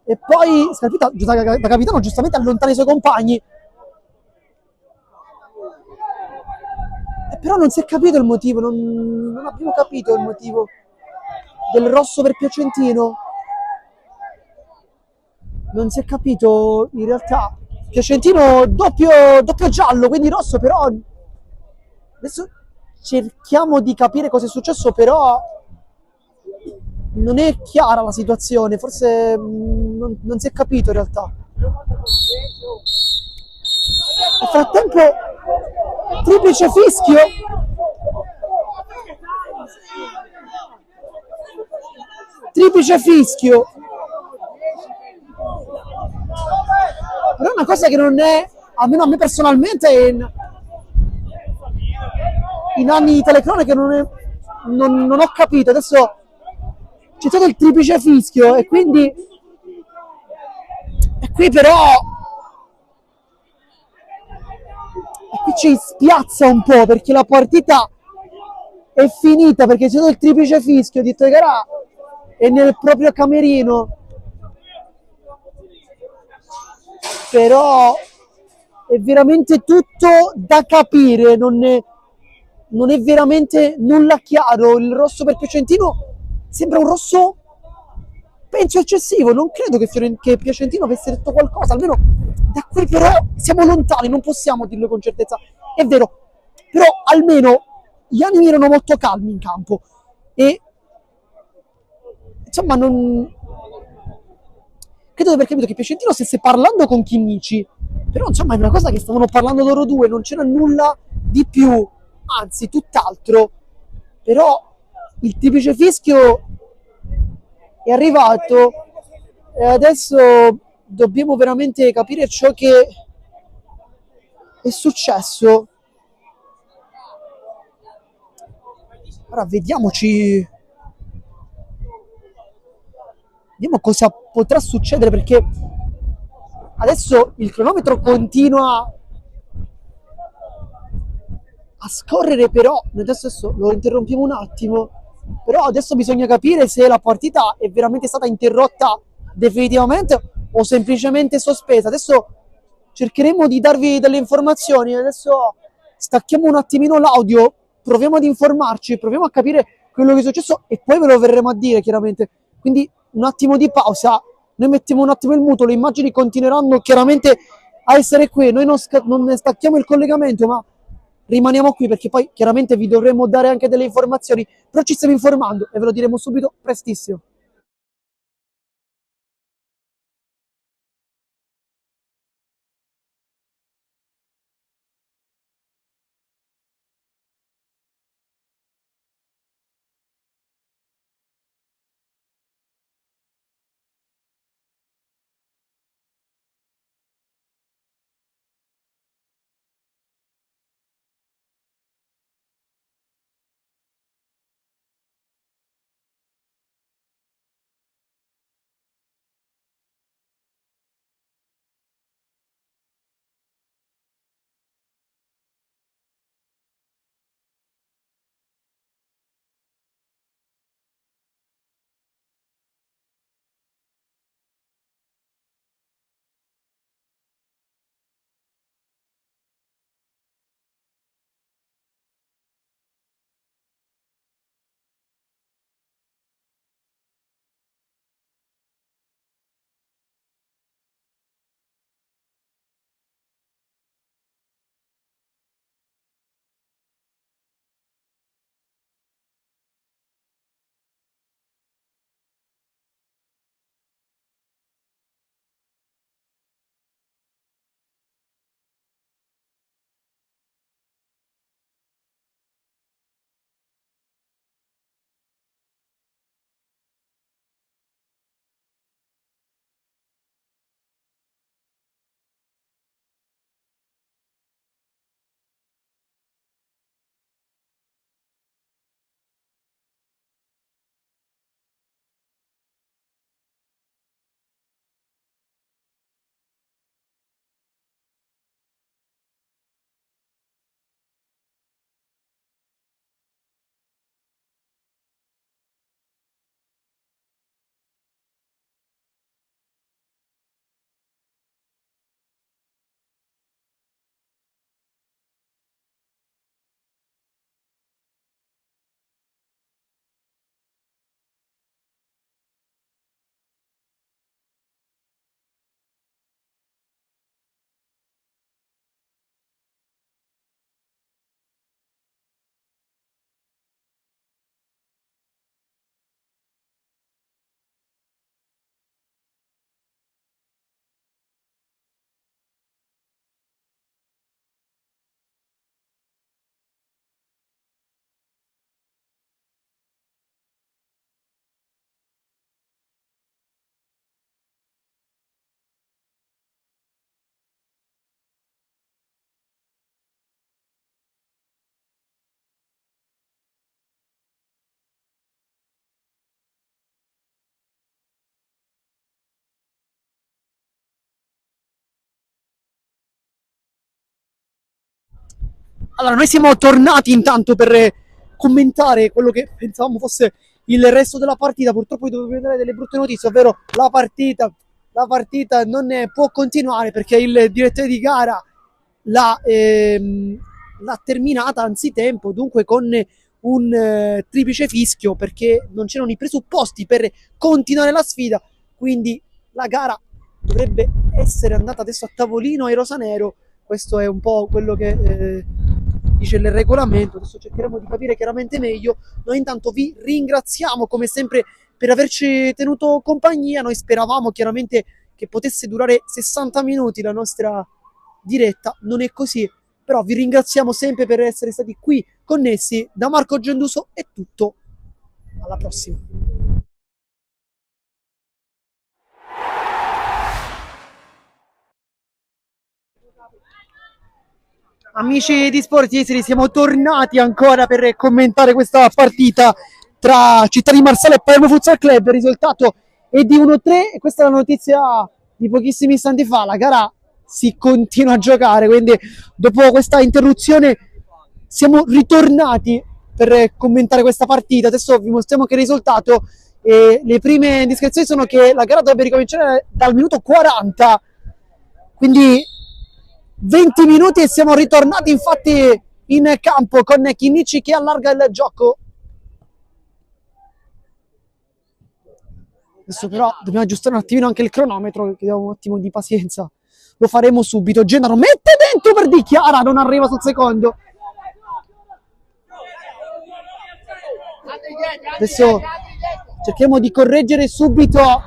e poi Scarpitta da capitano giustamente allontana i suoi compagni, però non si è capito il motivo, non abbiamo capito il motivo del rosso per Piacentino, non si è capito in realtà. Piacentino doppio giallo, quindi rosso, però adesso cerchiamo di capire cosa è successo, però non è chiara la situazione, forse non si è capito in realtà. Nel frattempo triplice fischio, però è una cosa che non è, almeno a me personalmente, in anni di telecronache non ho capito. Adesso c'è stato il triplice fischio e quindi qui però qui ci spiazza un po', perché la partita è finita, perché c'è stato il triplice fischio, Di Tegara è nel proprio camerino, però è veramente tutto da capire, non è veramente nulla chiaro. Il rosso per Piacentino sembra un rosso, penso, eccessivo, non credo che Piacentino avesse detto qualcosa, almeno da qui, però siamo lontani, non possiamo dirlo con certezza, è vero, però almeno gli animi erano molto calmi in campo, e insomma non credo di aver capito che Piacentino stesse parlando con Chinnici, però insomma è una cosa che stavano parlando loro due, non c'era nulla di più, anzi tutt'altro. Però il triplice fischio è arrivato e adesso dobbiamo veramente capire ciò che è successo. Ora vediamo cosa potrà succedere, perché adesso il cronometro continua a scorrere, però adesso lo interrompiamo un attimo, però adesso bisogna capire se la partita è veramente stata interrotta definitivamente o semplicemente sospesa. Adesso cercheremo di darvi delle informazioni, adesso stacchiamo un attimino l'audio, proviamo ad informarci, proviamo a capire quello che è successo e poi ve lo verremo a dire chiaramente. Quindi un attimo di pausa, noi mettiamo un attimo il muto, le immagini continueranno chiaramente a essere qui. Noi non ne stacchiamo il collegamento, ma rimaniamo qui perché poi chiaramente vi dovremo dare anche delle informazioni, però ci stiamo informando e ve lo diremo subito prestissimo. Allora, noi siamo tornati intanto per commentare quello che pensavamo fosse il resto della partita. Purtroppo dovevo dare delle brutte notizie, ovvero la partita non può continuare perché il direttore di gara l'ha terminata anzitempo, dunque con un triplice fischio perché non c'erano i presupposti per continuare la sfida, quindi la gara dovrebbe essere andata adesso a tavolino ai rosanero. Questo è un po' quello che dice il regolamento. Adesso cercheremo di capire chiaramente meglio. Noi intanto vi ringraziamo come sempre per averci tenuto compagnia. Noi speravamo chiaramente che potesse durare 60 minuti la nostra diretta, non è così, però vi ringraziamo sempre per essere stati qui connessi. Da Marco Genduso è tutto, alla prossima. Amici di Sport Esteri, siamo tornati ancora per commentare questa partita tra Città di Marsala e Palermo Futsal Club. Il risultato è di 1-3 e questa è la notizia di pochissimi istanti fa. La gara si continua a giocare, quindi dopo questa interruzione siamo ritornati per commentare questa partita. Adesso vi mostriamo che il risultato e le prime indiscrezioni sono che la gara dovrebbe ricominciare dal minuto 40, quindi 20 minuti e siamo ritornati infatti in campo con Chinnici che allarga il gioco. Adesso però dobbiamo aggiustare un attimino anche il cronometro, chiediamo un attimo di pazienza lo faremo subito. Gennaro mette dentro per Di Chiara, non arriva sul secondo. Adesso cerchiamo di correggere subito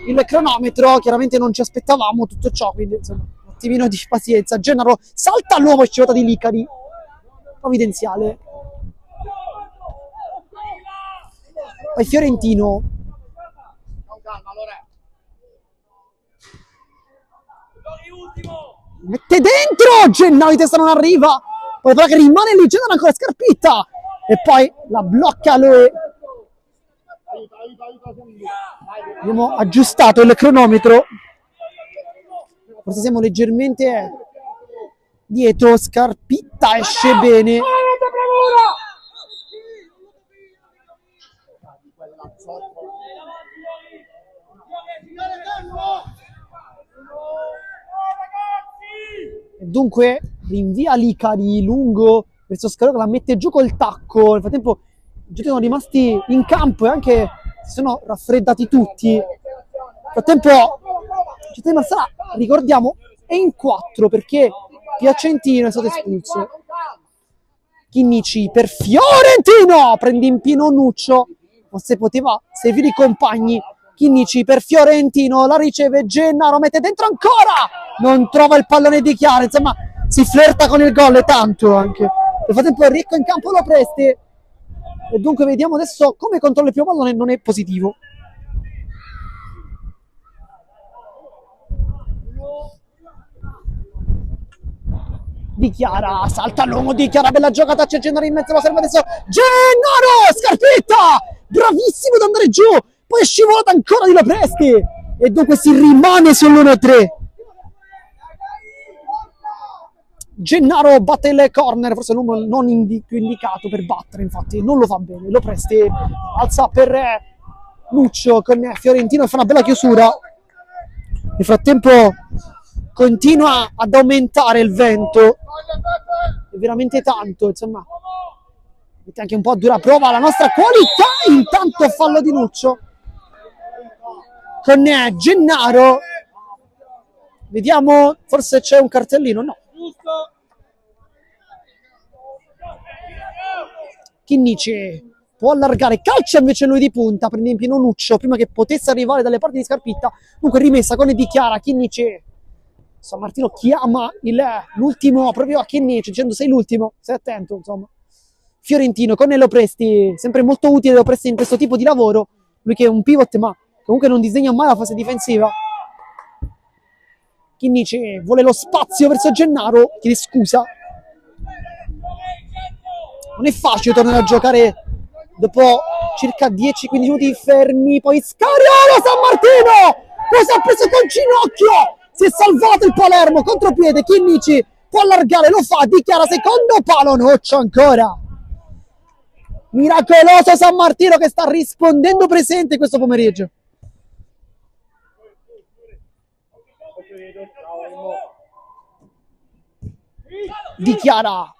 il cronometro, chiaramente non ci aspettavamo tutto ciò, quindi insomma un attimino di pazienza. Gennaro salta all'uomo, scivolata di Licari, provvidenziale. Poi Fiorentino mette dentro, Gennaro di testa non arriva, poi però che rimane lì, Gennaro ancora Scarpitta e poi la blocca lui. Abbiamo aggiustato il cronometro, forse siamo leggermente dietro. Scarpitta esce bene. E dunque rinvia Licari lungo verso Scariolo che la mette giù col tacco. Nel frattempo i giocatori sono rimasti in campo e anche si sono raffreddati tutti. Nel frattempo Città di Marsala, ricordiamo, è in 4 perché Piacentino è stato espulso. Chinnici per Fiorentino, prende in pieno Nuccio, forse poteva servire i compagni. Chinnici per Fiorentino, la riceve Gennaro, mette dentro ancora, non trova il pallone di Chiara, insomma si flirta con il gol e tanto anche. Nel frattempo è ricco in campo Lopresti e dunque vediamo adesso come controlla il primo pallone, non è positivo. Di Chiara, salta all'uomo Di Chiara, bella giocata, c'è Gennaro in mezzo, lo serve adesso Gennaro, Scarpitta, bravissimo ad andare giù, poi è scivolata ancora di Lopresti e dunque si rimane sull'1-3. Gennaro batte il corner, forse l'uomo non più indicato per battere, infatti non lo fa bene. Lopresti alza per Nuccio con Fiorentino e fa una bella chiusura. Nel frattempo continua ad aumentare il vento, è veramente tanto, insomma mette anche un po' a dura prova la nostra qualità. Intanto fallo di Nuccio con Gennaro, vediamo, forse c'è un cartellino, no. Chinnici può allargare, calcia invece lui di punta, prende in pieno Nuccio prima che potesse arrivare dalle parti di Scarpitta. Dunque rimessa con Di Chiara, Chinnici, San Martino chiama l'ultimo proprio a Chinnici dicendo sei l'ultimo, stai attento, insomma. Fiorentino con Lopresti, sempre molto utile Lopresti in questo tipo di lavoro, lui che è un pivot ma comunque non disegna mai la fase difensiva. Chinnici vuole lo spazio verso Gennaro, chiede scusa. Non è facile tornare a giocare dopo circa 10-15 minuti fermi, poi Scariolo, San Martino, cosa ha preso col ginocchio, si è salvato il Palermo, contropiede, Chinnici può allargare, lo fa, Di Chiara, secondo palo, Nuccio ancora. Miracoloso San Martino che sta rispondendo presente questo pomeriggio. Di Chiara,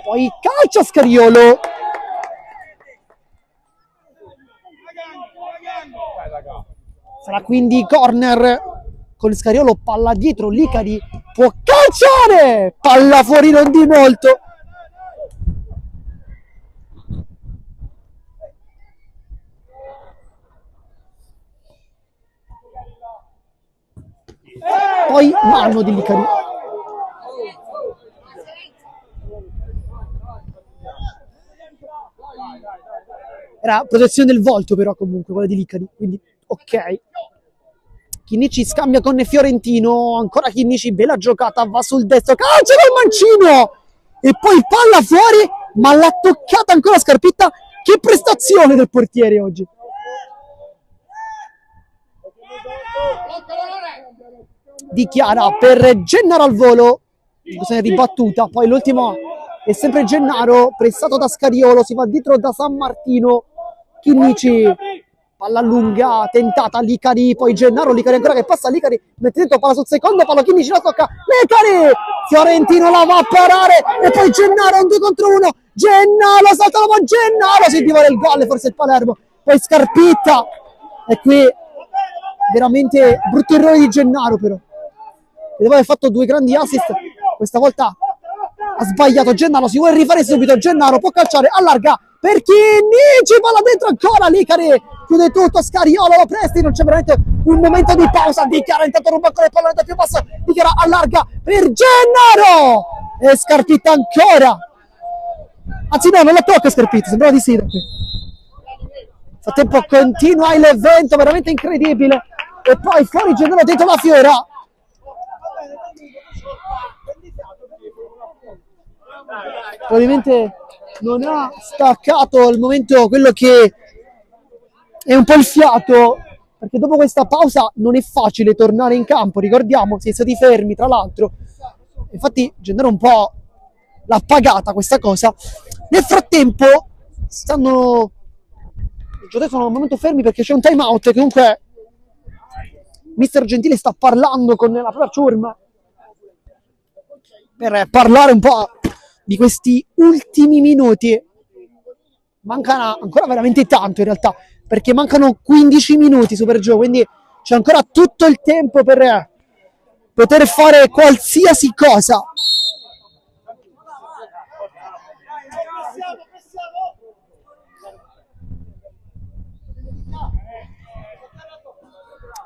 poi calcia Scariolo, sarà quindi corner con Scariolo, palla dietro, Licari può calciare, palla fuori non di molto. Poi mano di Licari. Era protezione del volto però comunque quella di Licari, quindi ok. Chinnici scambia con Fiorentino, ancora Chinnici, bella giocata, va sul destro, calcia col mancino e poi palla fuori, ma l'ha toccata ancora Scarpitta. Che prestazione del portiere oggi. Di Chiara per Gennaro al volo, è ribattuta, poi l'ultimo è sempre Gennaro, pressato da Scariolo, si va dietro da San Martino. Chinnici, palla lunga, tentata, Licari, poi Gennaro, Licari ancora che passa, Licari mette dentro, palla sul secondo palo, Chinnici la tocca, Licari, Fiorentino la va a parare e poi Gennaro un 2 contro 1, Gennaro, salta la Gennaro, si divora il gol, forse il Palermo, poi Scarpitta, e qui veramente brutto errore di Gennaro però. E dopo aver fatto 2 grandi assist, questa volta ha sbagliato Gennaro, si vuole rifare subito, Gennaro può calciare, allarga per Chinnici, palla dentro ancora, Licari chiude tutto, Scariolo, lo presti, non c'è veramente un momento di pausa, Dichiara intanto ruba con le palle da più bassa, Dichiara allarga per Gennaro e Scarpitta ancora, anzi no, non la tocca Scarpitta, sembrava di sì da qui. Nel frattempo continua l'evento veramente incredibile e poi fuori Gennaro dentro la Fiora. Probabilmente non ha staccato al momento quello che è un po' il fiato, perché dopo questa pausa non è facile tornare in campo, ricordiamo, si è stati fermi tra l'altro, infatti Gennaro un po' l'ha pagata questa cosa. Nel frattempo stanno, i giocatori sono al momento fermi perché c'è un time out e comunque Mister Gentile sta parlando con la propria ciurma per parlare un po' di questi ultimi minuti. Mancano ancora veramente tanto in realtà, perché mancano 15 minuti Super Joe, quindi c'è ancora tutto il tempo per poter fare qualsiasi cosa.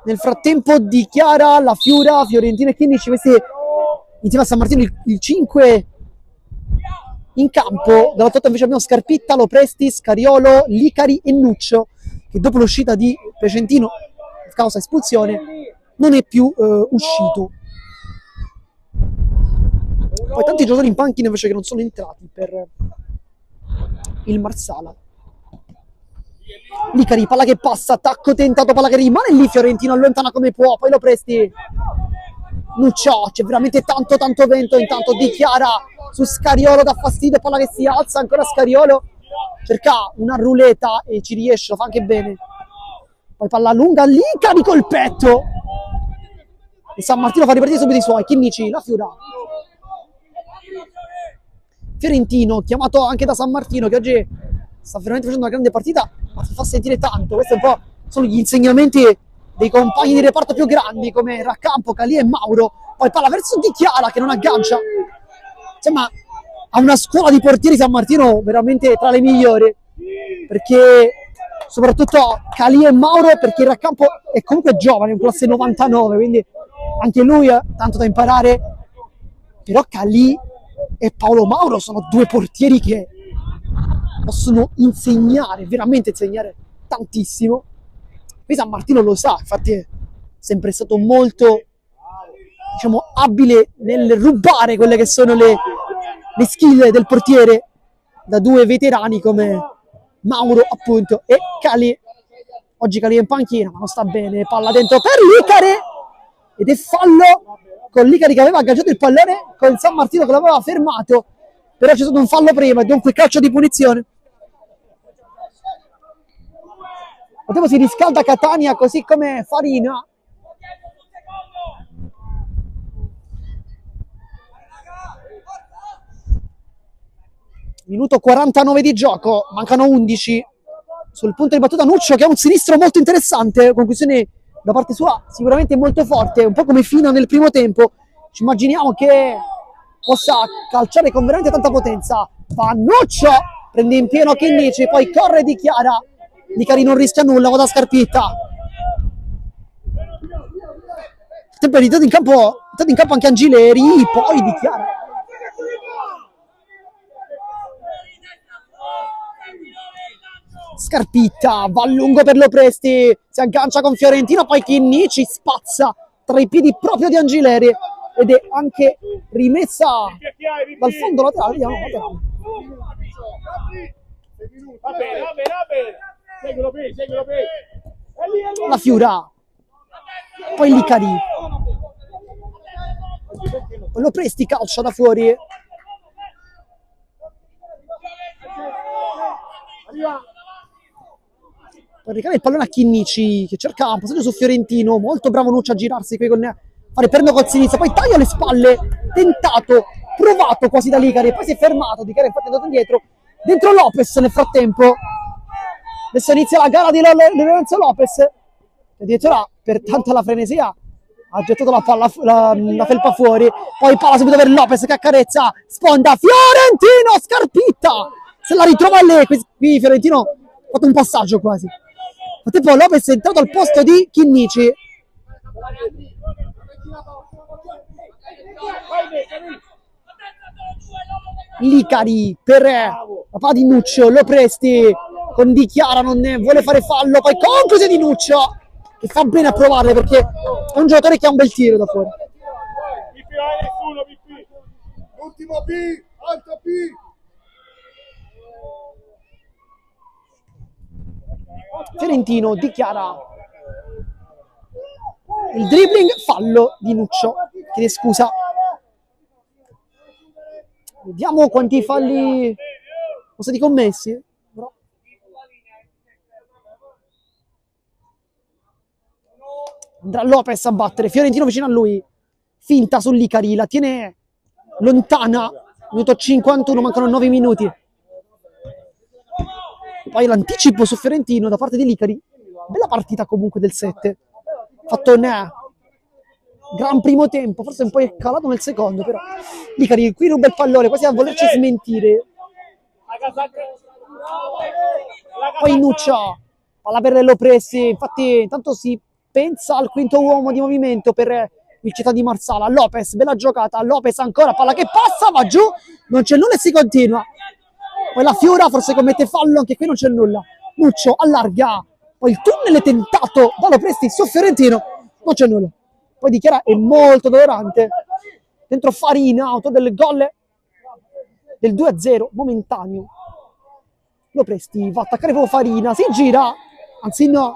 Nel frattempo dichiara la Fiora, Fiorentina e Chinnici, questi insieme a San Martino il 5 in campo. Dall'8 invece abbiamo Scarpitta, Lopresti, Scariolo, Licari e Nuccio, che dopo l'uscita di Pecentino causa espulsione non è più uscito. Poi tanti giocatori in panchina invece che non sono entrati per il Marsala. Licari, palla che passa, attacco tentato, palla che rimane lì, Fiorentino allontana come può, poi Lopresti, Nuccio, c'è veramente tanto vento, intanto dichiara su Scariolo, dà fastidio, palla che si alza, ancora Scariolo, cerca una ruleta e ci riesce, lo fa anche bene. Poi palla lunga, Licari col petto, e San Martino fa ripartire subito i suoi, Chinnici, la Fiora. Fiorentino, chiamato anche da San Martino, che oggi sta veramente facendo una grande partita, ma si fa sentire tanto. Questi un po' sono gli insegnamenti dei compagni di reparto più grandi come Raccampo, Calì e Mauro. Poi palla verso Dichiara che non aggancia. Insomma, ha una scuola di portieri San Martino veramente tra le migliori, perché soprattutto Calì e Mauro, perché il Raccampo è comunque giovane, è un classe 99, quindi anche lui ha tanto da imparare. Però Calì e Paolo Mauro sono 2 portieri che possono insegnare, veramente insegnare tantissimo. Qui San Martino lo sa, infatti è sempre stato molto, diciamo, abile nel rubare quelle che sono le skill del portiere da 2 veterani come Mauro appunto e Calì. Oggi Calì è in panchina ma non sta bene, palla dentro per Licari ed è fallo con Licari che aveva agganciato il pallone, con San Martino che l'aveva fermato, però c'è stato un fallo prima e dunque calcio di punizione. Dopo si riscalda Catania così come Farina. Minuto 49 di gioco, mancano 11. Sul punto di battuta Nuccio che ha un sinistro molto interessante, conclusione da parte sua sicuramente molto forte, un po' come Fina nel primo tempo. Ci immaginiamo che possa calciare con veramente tanta potenza. Va Nuccio, prende in pieno Chinnici, poi corre Dichiara. Licari non rischia nulla, va da Scarpitta. Tempo è in campo anche Angileri, poi Dichiara. Scarpitta, va a lungo per Lopresti, si aggancia con Fiorentino, poi Chinnici spazza tra i piedi proprio di Angileri ed è anche rimessa dal fondo laterale. Vediamo, Va bene. Seguilo. la Fiora, poi Licari, Lopresti calcia da fuori. Per ricavare il pallone a Chinnici che cerca un passaggio su Fiorentino, molto bravo Nuccio a girarsi qui con fare perno col sinistro, poi taglia alle spalle, tentato, provato quasi da Licari, poi si è fermato, Licari infatti è andato indietro Dentro Lopez nel frattempo. Adesso inizia la gara di Lorenzo Lopez, che addirittura per tanta la frenesia ha gettato la palla, la felpa fuori, poi palla subito per Lopez che accarezza, sponda, Fiorentino, Scarpitta, se la ritrova lì, qui Fiorentino ha fatto un passaggio quasi. Frattempo Lopez è entrato al posto di Chinnici. Licari per la palla di Nuccio, lo presti con Di Chiara, non ne vuole fare fallo, poi conclusione di Nuccio che fa bene a provarle perché è un giocatore che ha un bel tiro da fuori. Ultimo B, alto B. Fiorentino, Di Chiara, il dribbling, fallo di Nuccio, chiede scusa. Vediamo quanti falli sono stati commessi. Andrà Lopez a battere, Fiorentino vicino a lui, finta sull'Icari, la tiene lontana, minuto 51, mancano 9 minuti. Poi l'anticipo su Fiorentino da parte di Licari, bella partita comunque del 7, fatto gran primo tempo, forse un po' è calato nel secondo, però Licari qui ruba il pallone, quasi a volerci smentire. Poi Nuccia, palla per Lopresti, infatti intanto si pensa al quinto uomo di movimento per il Città di Marsala. Lopez, bella giocata, Lopez ancora, palla che passa, va giù, non c'è nulla e si continua. Poi la Fiora forse commette fallo, anche qui non c'è nulla. Nuccio allarga, poi il tunnel è tentato da Lopresti su Fiorentino, non c'è nulla. Poi Di Chiara è molto dolorante. Dentro Farina, autore del gol del 2-0 momentaneo. Lopresti va a attaccare proprio Farina, si gira, anzi no.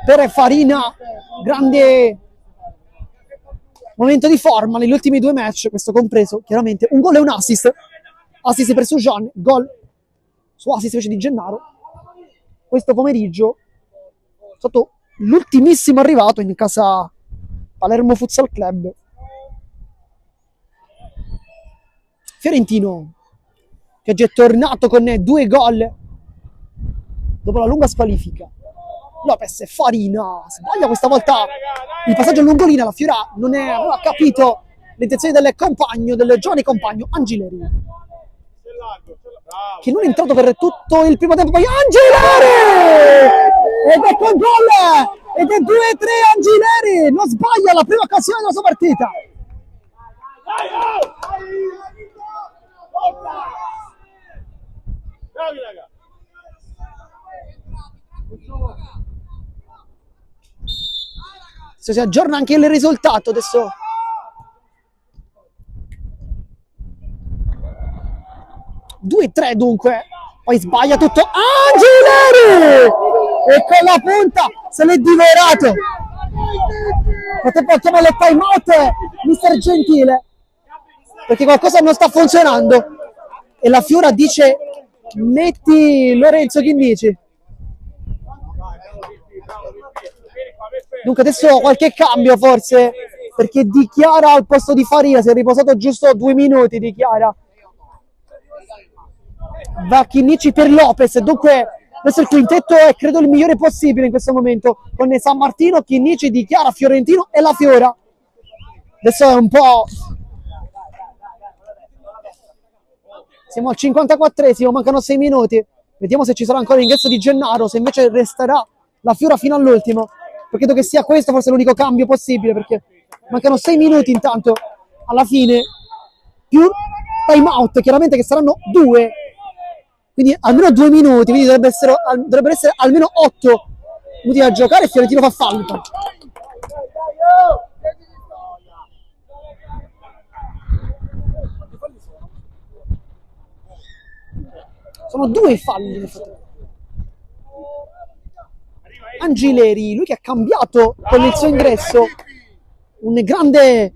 Per Farina, grande momento di forma negli ultimi 2 match, questo compreso, chiaramente. Un gol e un assist. Assist per Sujan, gol su assist invece di Gennaro. Questo pomeriggio è stato l'ultimissimo arrivato in casa Palermo Futsal Club. Fiorentino, che è già tornato con 2 gol dopo la lunga squalifica. Lopez e Farina, sbaglia questa volta il passaggio lungolina, la Fiora non aveva capito le intenzioni del compagno, del giovane compagno Angileri, che non è entrato per tutto il primo tempo. Poi Angileri! Ed è con gol! Ed è 2-3 Angileri! Non sbaglia la prima occasione della sua partita. Bravi raga! Se si aggiorna anche il risultato adesso. (2-3) dunque, poi sbaglia tutto Angileri e con la punta se l'è divorato. Potrebbe chiamare il time out mister Gentile, perché qualcosa non sta funzionando e la Fiora dice metti Lorenzo Chinnici. Dunque adesso qualche cambio forse, perché Di Chiara al posto di Farina si è riposato giusto 2 minuti. Di Chiara va Chinnici per Lopez, dunque adesso il quintetto è credo il migliore possibile in questo momento, con San Martino, Chinnici, Di Chiara, Fiorentino e la Fiora. Adesso è un po', siamo al 54esimo, mancano 6 minuti, vediamo se ci sarà ancora l'ingresso di Gennaro, se invece resterà la Fiora fino all'ultimo, perché credo che sia questo forse l'unico cambio possibile, perché mancano 6 minuti intanto alla fine, più time out chiaramente che saranno 2, quindi almeno 2 minuti, quindi dovrebbero essere almeno 8 minuti da giocare e Fiorentino fa fallo. Sono 2 falli. Angileri, lui che ha cambiato con il suo ingresso, un grande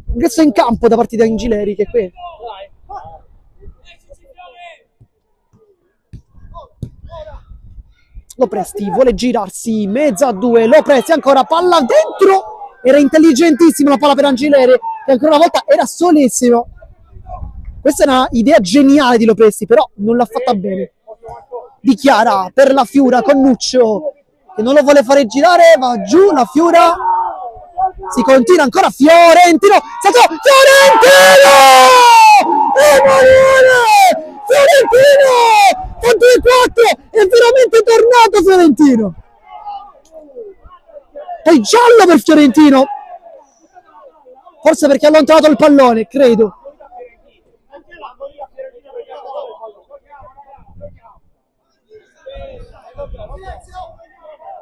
ingresso in campo da parte di Angileri, che qui Lopresti vuole girarsi, mezza a 2, Lopresti ancora, palla dentro, era intelligentissima la palla per Angileri, che ancora una volta era solissimo. Questa è una idea geniale di Lopresti, però non l'ha fatta bene. Dichiara per la Fiura con Nuccio, che non lo vuole fare girare, va giù la Fiura. Si continua ancora, Fiorentino, Fiorentino! Emanuele! Fiorentino! Con 2-4, è veramente tornato Fiorentino. Poi giallo per Fiorentino, forse perché ha allontanato il pallone, credo.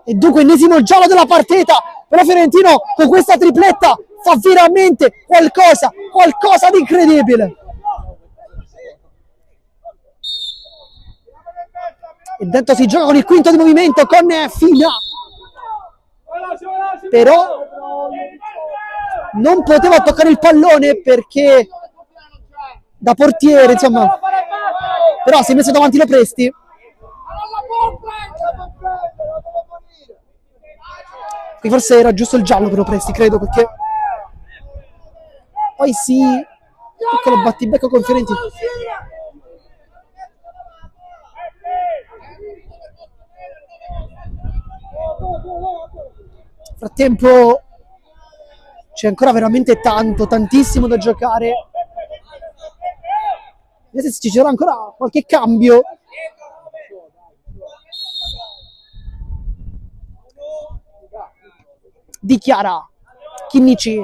E dunque ennesimo giallo della partita, però Fiorentino con questa tripletta fa veramente qualcosa di incredibile. E dentro si gioca con il quinto di movimento con Fina, però non poteva toccare il pallone perché da portiere, insomma, però si è messo davanti Lopresti. Qui forse era giusto il giallo per Lopresti, credo, perché poi piccolo battibecco con Fiorentino. Frattempo c'è ancora veramente tantissimo da giocare. Vediamo se ci sarà ancora qualche cambio. Dichiara Chinnici,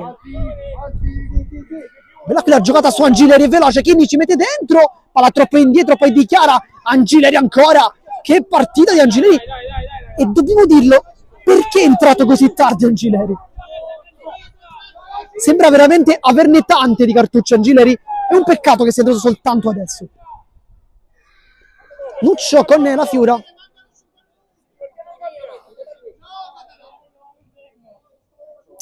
bella qui la giocata su Angileri, è veloce, Chinnici mette dentro, palla troppo indietro, poi dichiara Angileri ancora, che partita di Angileri, e dobbiamo dirlo, perché è entrato così tardi Angileri? Sembra veramente averne tante di cartucce Angileri, è un peccato che sia entrato soltanto adesso. Nuccio con la Fiura.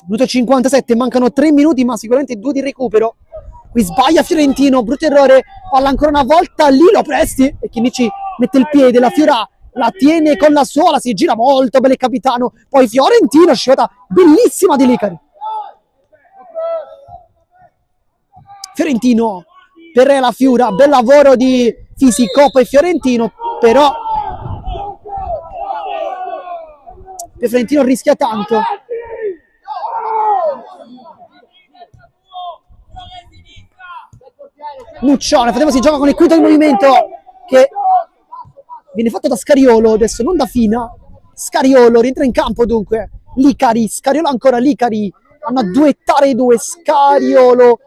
Minuto 57, mancano 3 minuti, ma sicuramente 2 di recupero. Qui sbaglia Fiorentino, brutto errore, palla ancora una volta, lì Lopresti, e Chinnici mette il piede, la Fiora la tiene con la suola, si gira molto bene il capitano, poi Fiorentino, scivolata bellissima di Licari. Fiorentino per la Fiura, bel lavoro di fisico, poi Fiorentino, però Fiorentino rischia tanto. Nuccione, Fatiamo si gioca con il quinto di movimento che viene fatto da Scariolo, adesso non da Fina. Scariolo rientra in campo dunque, Licari, Scariolo ancora, Licari, hanno a duettare i due, Scariolo,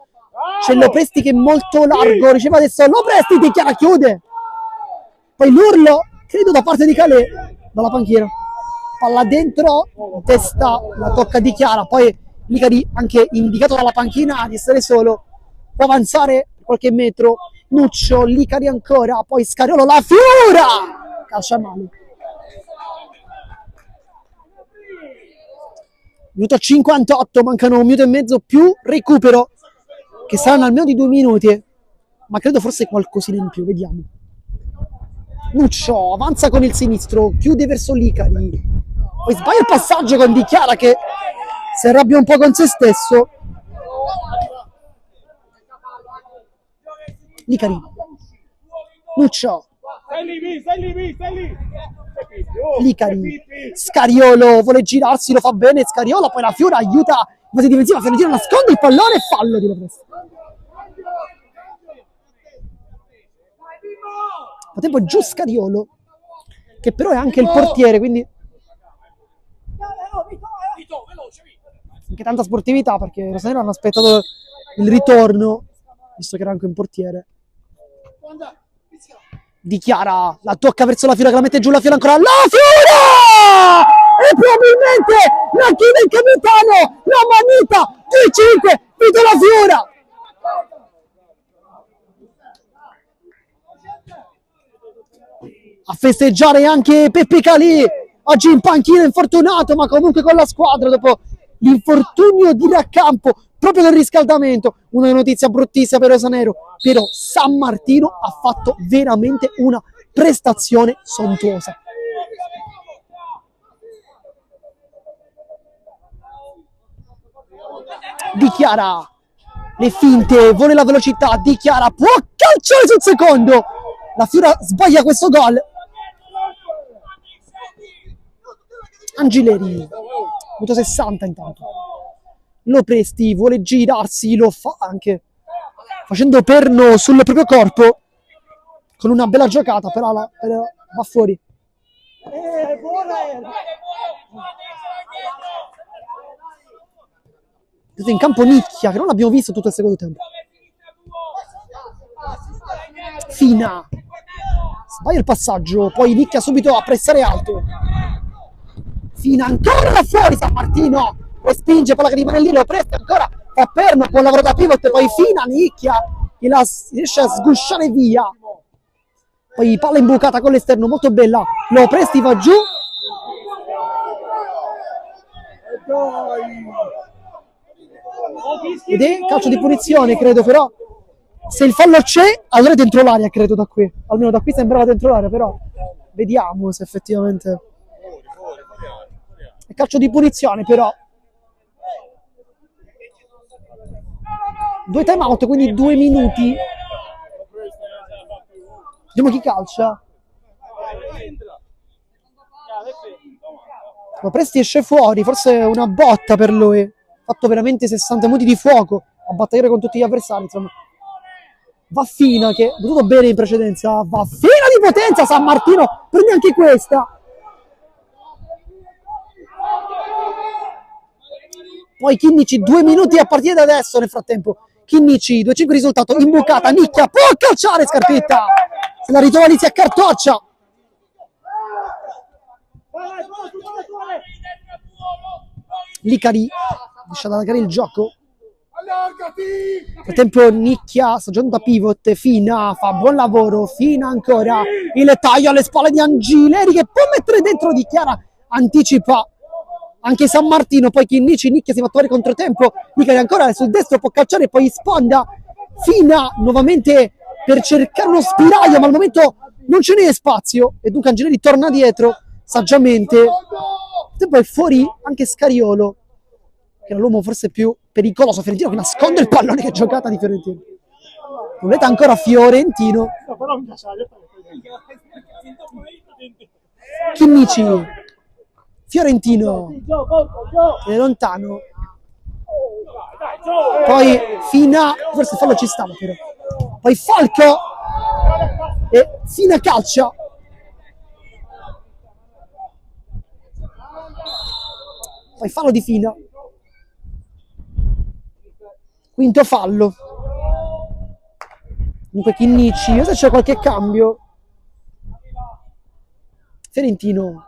c'è Lopresti che è molto largo, riceve adesso Lopresti, dichiara, chiude, poi l'urlo, credo da parte di Calais, dalla panchina, palla dentro, testa, la tocca di Chiara, poi Licari anche indicato dalla panchina di essere solo, può avanzare qualche metro, Nuccio, Licari ancora, poi Scariolo, la Fiura, calcia male. Minuto 58, mancano 1 minuto e mezzo più recupero, che saranno almeno di 2 minuti, ma credo forse qualcosina in più, vediamo. Nuccio avanza con il sinistro, chiude verso Licari, poi sbaglia il passaggio con Di Chiara che si arrabbia un po' con se stesso. Licari, Nuccio, Licari, Scariolo vuole girarsi, lo fa bene Scariolo, poi la Fiora aiuta in fase difensiva, Fiorentino nasconde il pallone e fallo di Lopresti. A tempo giù Scariolo, che però è anche il portiere, quindi anche tanta sportività, perché i rosanero hanno aspettato il ritorno, visto che era anche un portiere. Dichiara, la tocca verso la Fiora, che la mette giù, la Fiora ancora, la Fiora! E probabilmente la chiude il capitano, la manita di 5, Vito la Fiora! A festeggiare anche Peppe Calì, oggi in panchina infortunato, ma comunque con la squadra dopo l'infortunio di Raccampo, proprio nel riscaldamento. Una notizia bruttissima per Rosanero, però San Martino ha fatto veramente una prestazione sontuosa. Dichiara le finte, vuole la velocità di Chiara, può calciare sul secondo, la Fiora sbaglia questo gol. Angileri, minuto 60 intanto, Lopresti vuole girarsi, lo fa anche facendo perno sul proprio corpo con una bella giocata, però va fuori. In campo Nicchia, che non abbiamo visto tutto il secondo tempo. Fina sbaglia il passaggio, poi Nicchia subito a pressare alto. Fina ancora da fuori, San Martino respinge, palla che rimane lì, lo presta ancora, fa perno, buon lavoro da pivot, poi Fina, Nicchia che la riesce a sgusciare via, poi palla imbucata con l'esterno, molto bella, lo presti, va giù ed è calcio di punizione, credo, però se il fallo c'è allora è dentro l'area, credo, da qui, almeno da qui sembrava dentro l'area, però vediamo se effettivamente è calcio di punizione. Però 2 time out, quindi 2 minuti. Vediamo chi calcia. Ma Presti esce fuori, forse è una botta per lui. Ha fatto veramente 60 minuti di fuoco a battagliare con tutti gli avversari, insomma. Va Fina, che ha dovuto bene in precedenza, va Fina di potenza, San Martino prende anche questa. Poi Chinnici, 2 minuti a partire da adesso. Nel frattempo Chinnici, 2-5 risultato, imbucata, Nicchia può calciare, Scarpetta se la ritrova lì, si accartoccia. Licari riesce ad allargare il gioco. Nel frattempo Nicchia sta giocando da pivot, Fina fa buon lavoro, Fina ancora, il taglio alle spalle di Angileri che può mettere dentro di Chiara, anticipa anche San Martino, poi Chinnici, Nicchia si va a trovare controtempo, Nicchia ancora sul destro può calciare, poi sponda, Fina nuovamente per cercare uno spiraglio, ma al momento non ce n'è spazio e dunque Angileri torna dietro saggiamente. E poi fuori anche Scariolo, che era l'uomo forse più pericoloso, Fiorentino che nasconde il pallone, che giocata di Fiorentino. Volete ancora Fiorentino, Chinnici, Fiorentino è lontano, poi Fina, forse il fallo ci stava però, poi Falco e Fina calcia, poi fallo di Fina, quinto fallo. Dunque Chinnici, se c'è qualche cambio. Fiorentino,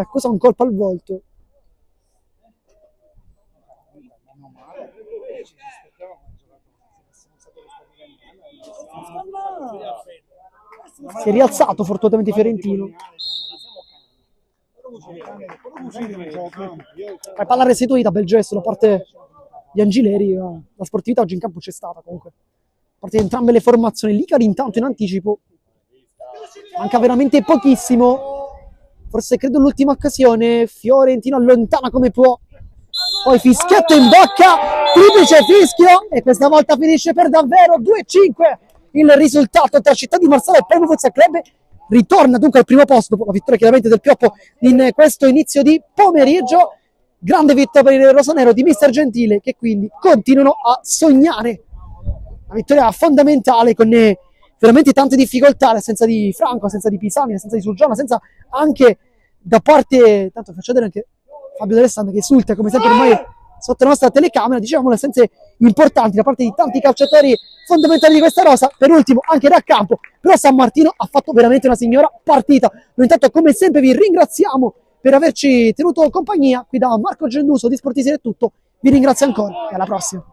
cosa un colpo al volto. Si è rialzato fortunatamente Fiorentino. Palla restituita, bel gesto da parte di Angileri. La sportività oggi in campo c'è stata comunque, da parte di entrambe le formazioni. Licari intanto in anticipo, manca veramente pochissimo, forse credo l'ultima occasione. Fiorentino allontana come può, poi fischietto in bocca, triplice fischio e questa volta finisce per davvero. 2-5 il risultato tra Città di Marsala e Premio Futsal Club. Ritorna dunque al primo posto dopo la vittoria chiaramente del Pioppo in questo inizio di pomeriggio. Grande vittoria per il rosanero di Mister Gentile, che quindi continuano a sognare. Una vittoria fondamentale con veramente tante difficoltà, l'assenza di Franco, l'assenza di Pisani, l'assenza di Surgiano, l'assenza anche da parte, tanto faccio vedere anche Fabio D'Alessandro che esulta come sempre ormai sotto la nostra telecamera, diciamo le assenze importanti da parte di tanti calciatori fondamentali di questa rosa. Per ultimo anche da campo, però San Martino ha fatto veramente una signora partita. Noi intanto come sempre vi ringraziamo per averci tenuto compagnia. Qui da Marco Genduso di Sportisi è tutto, vi ringrazio ancora e alla prossima.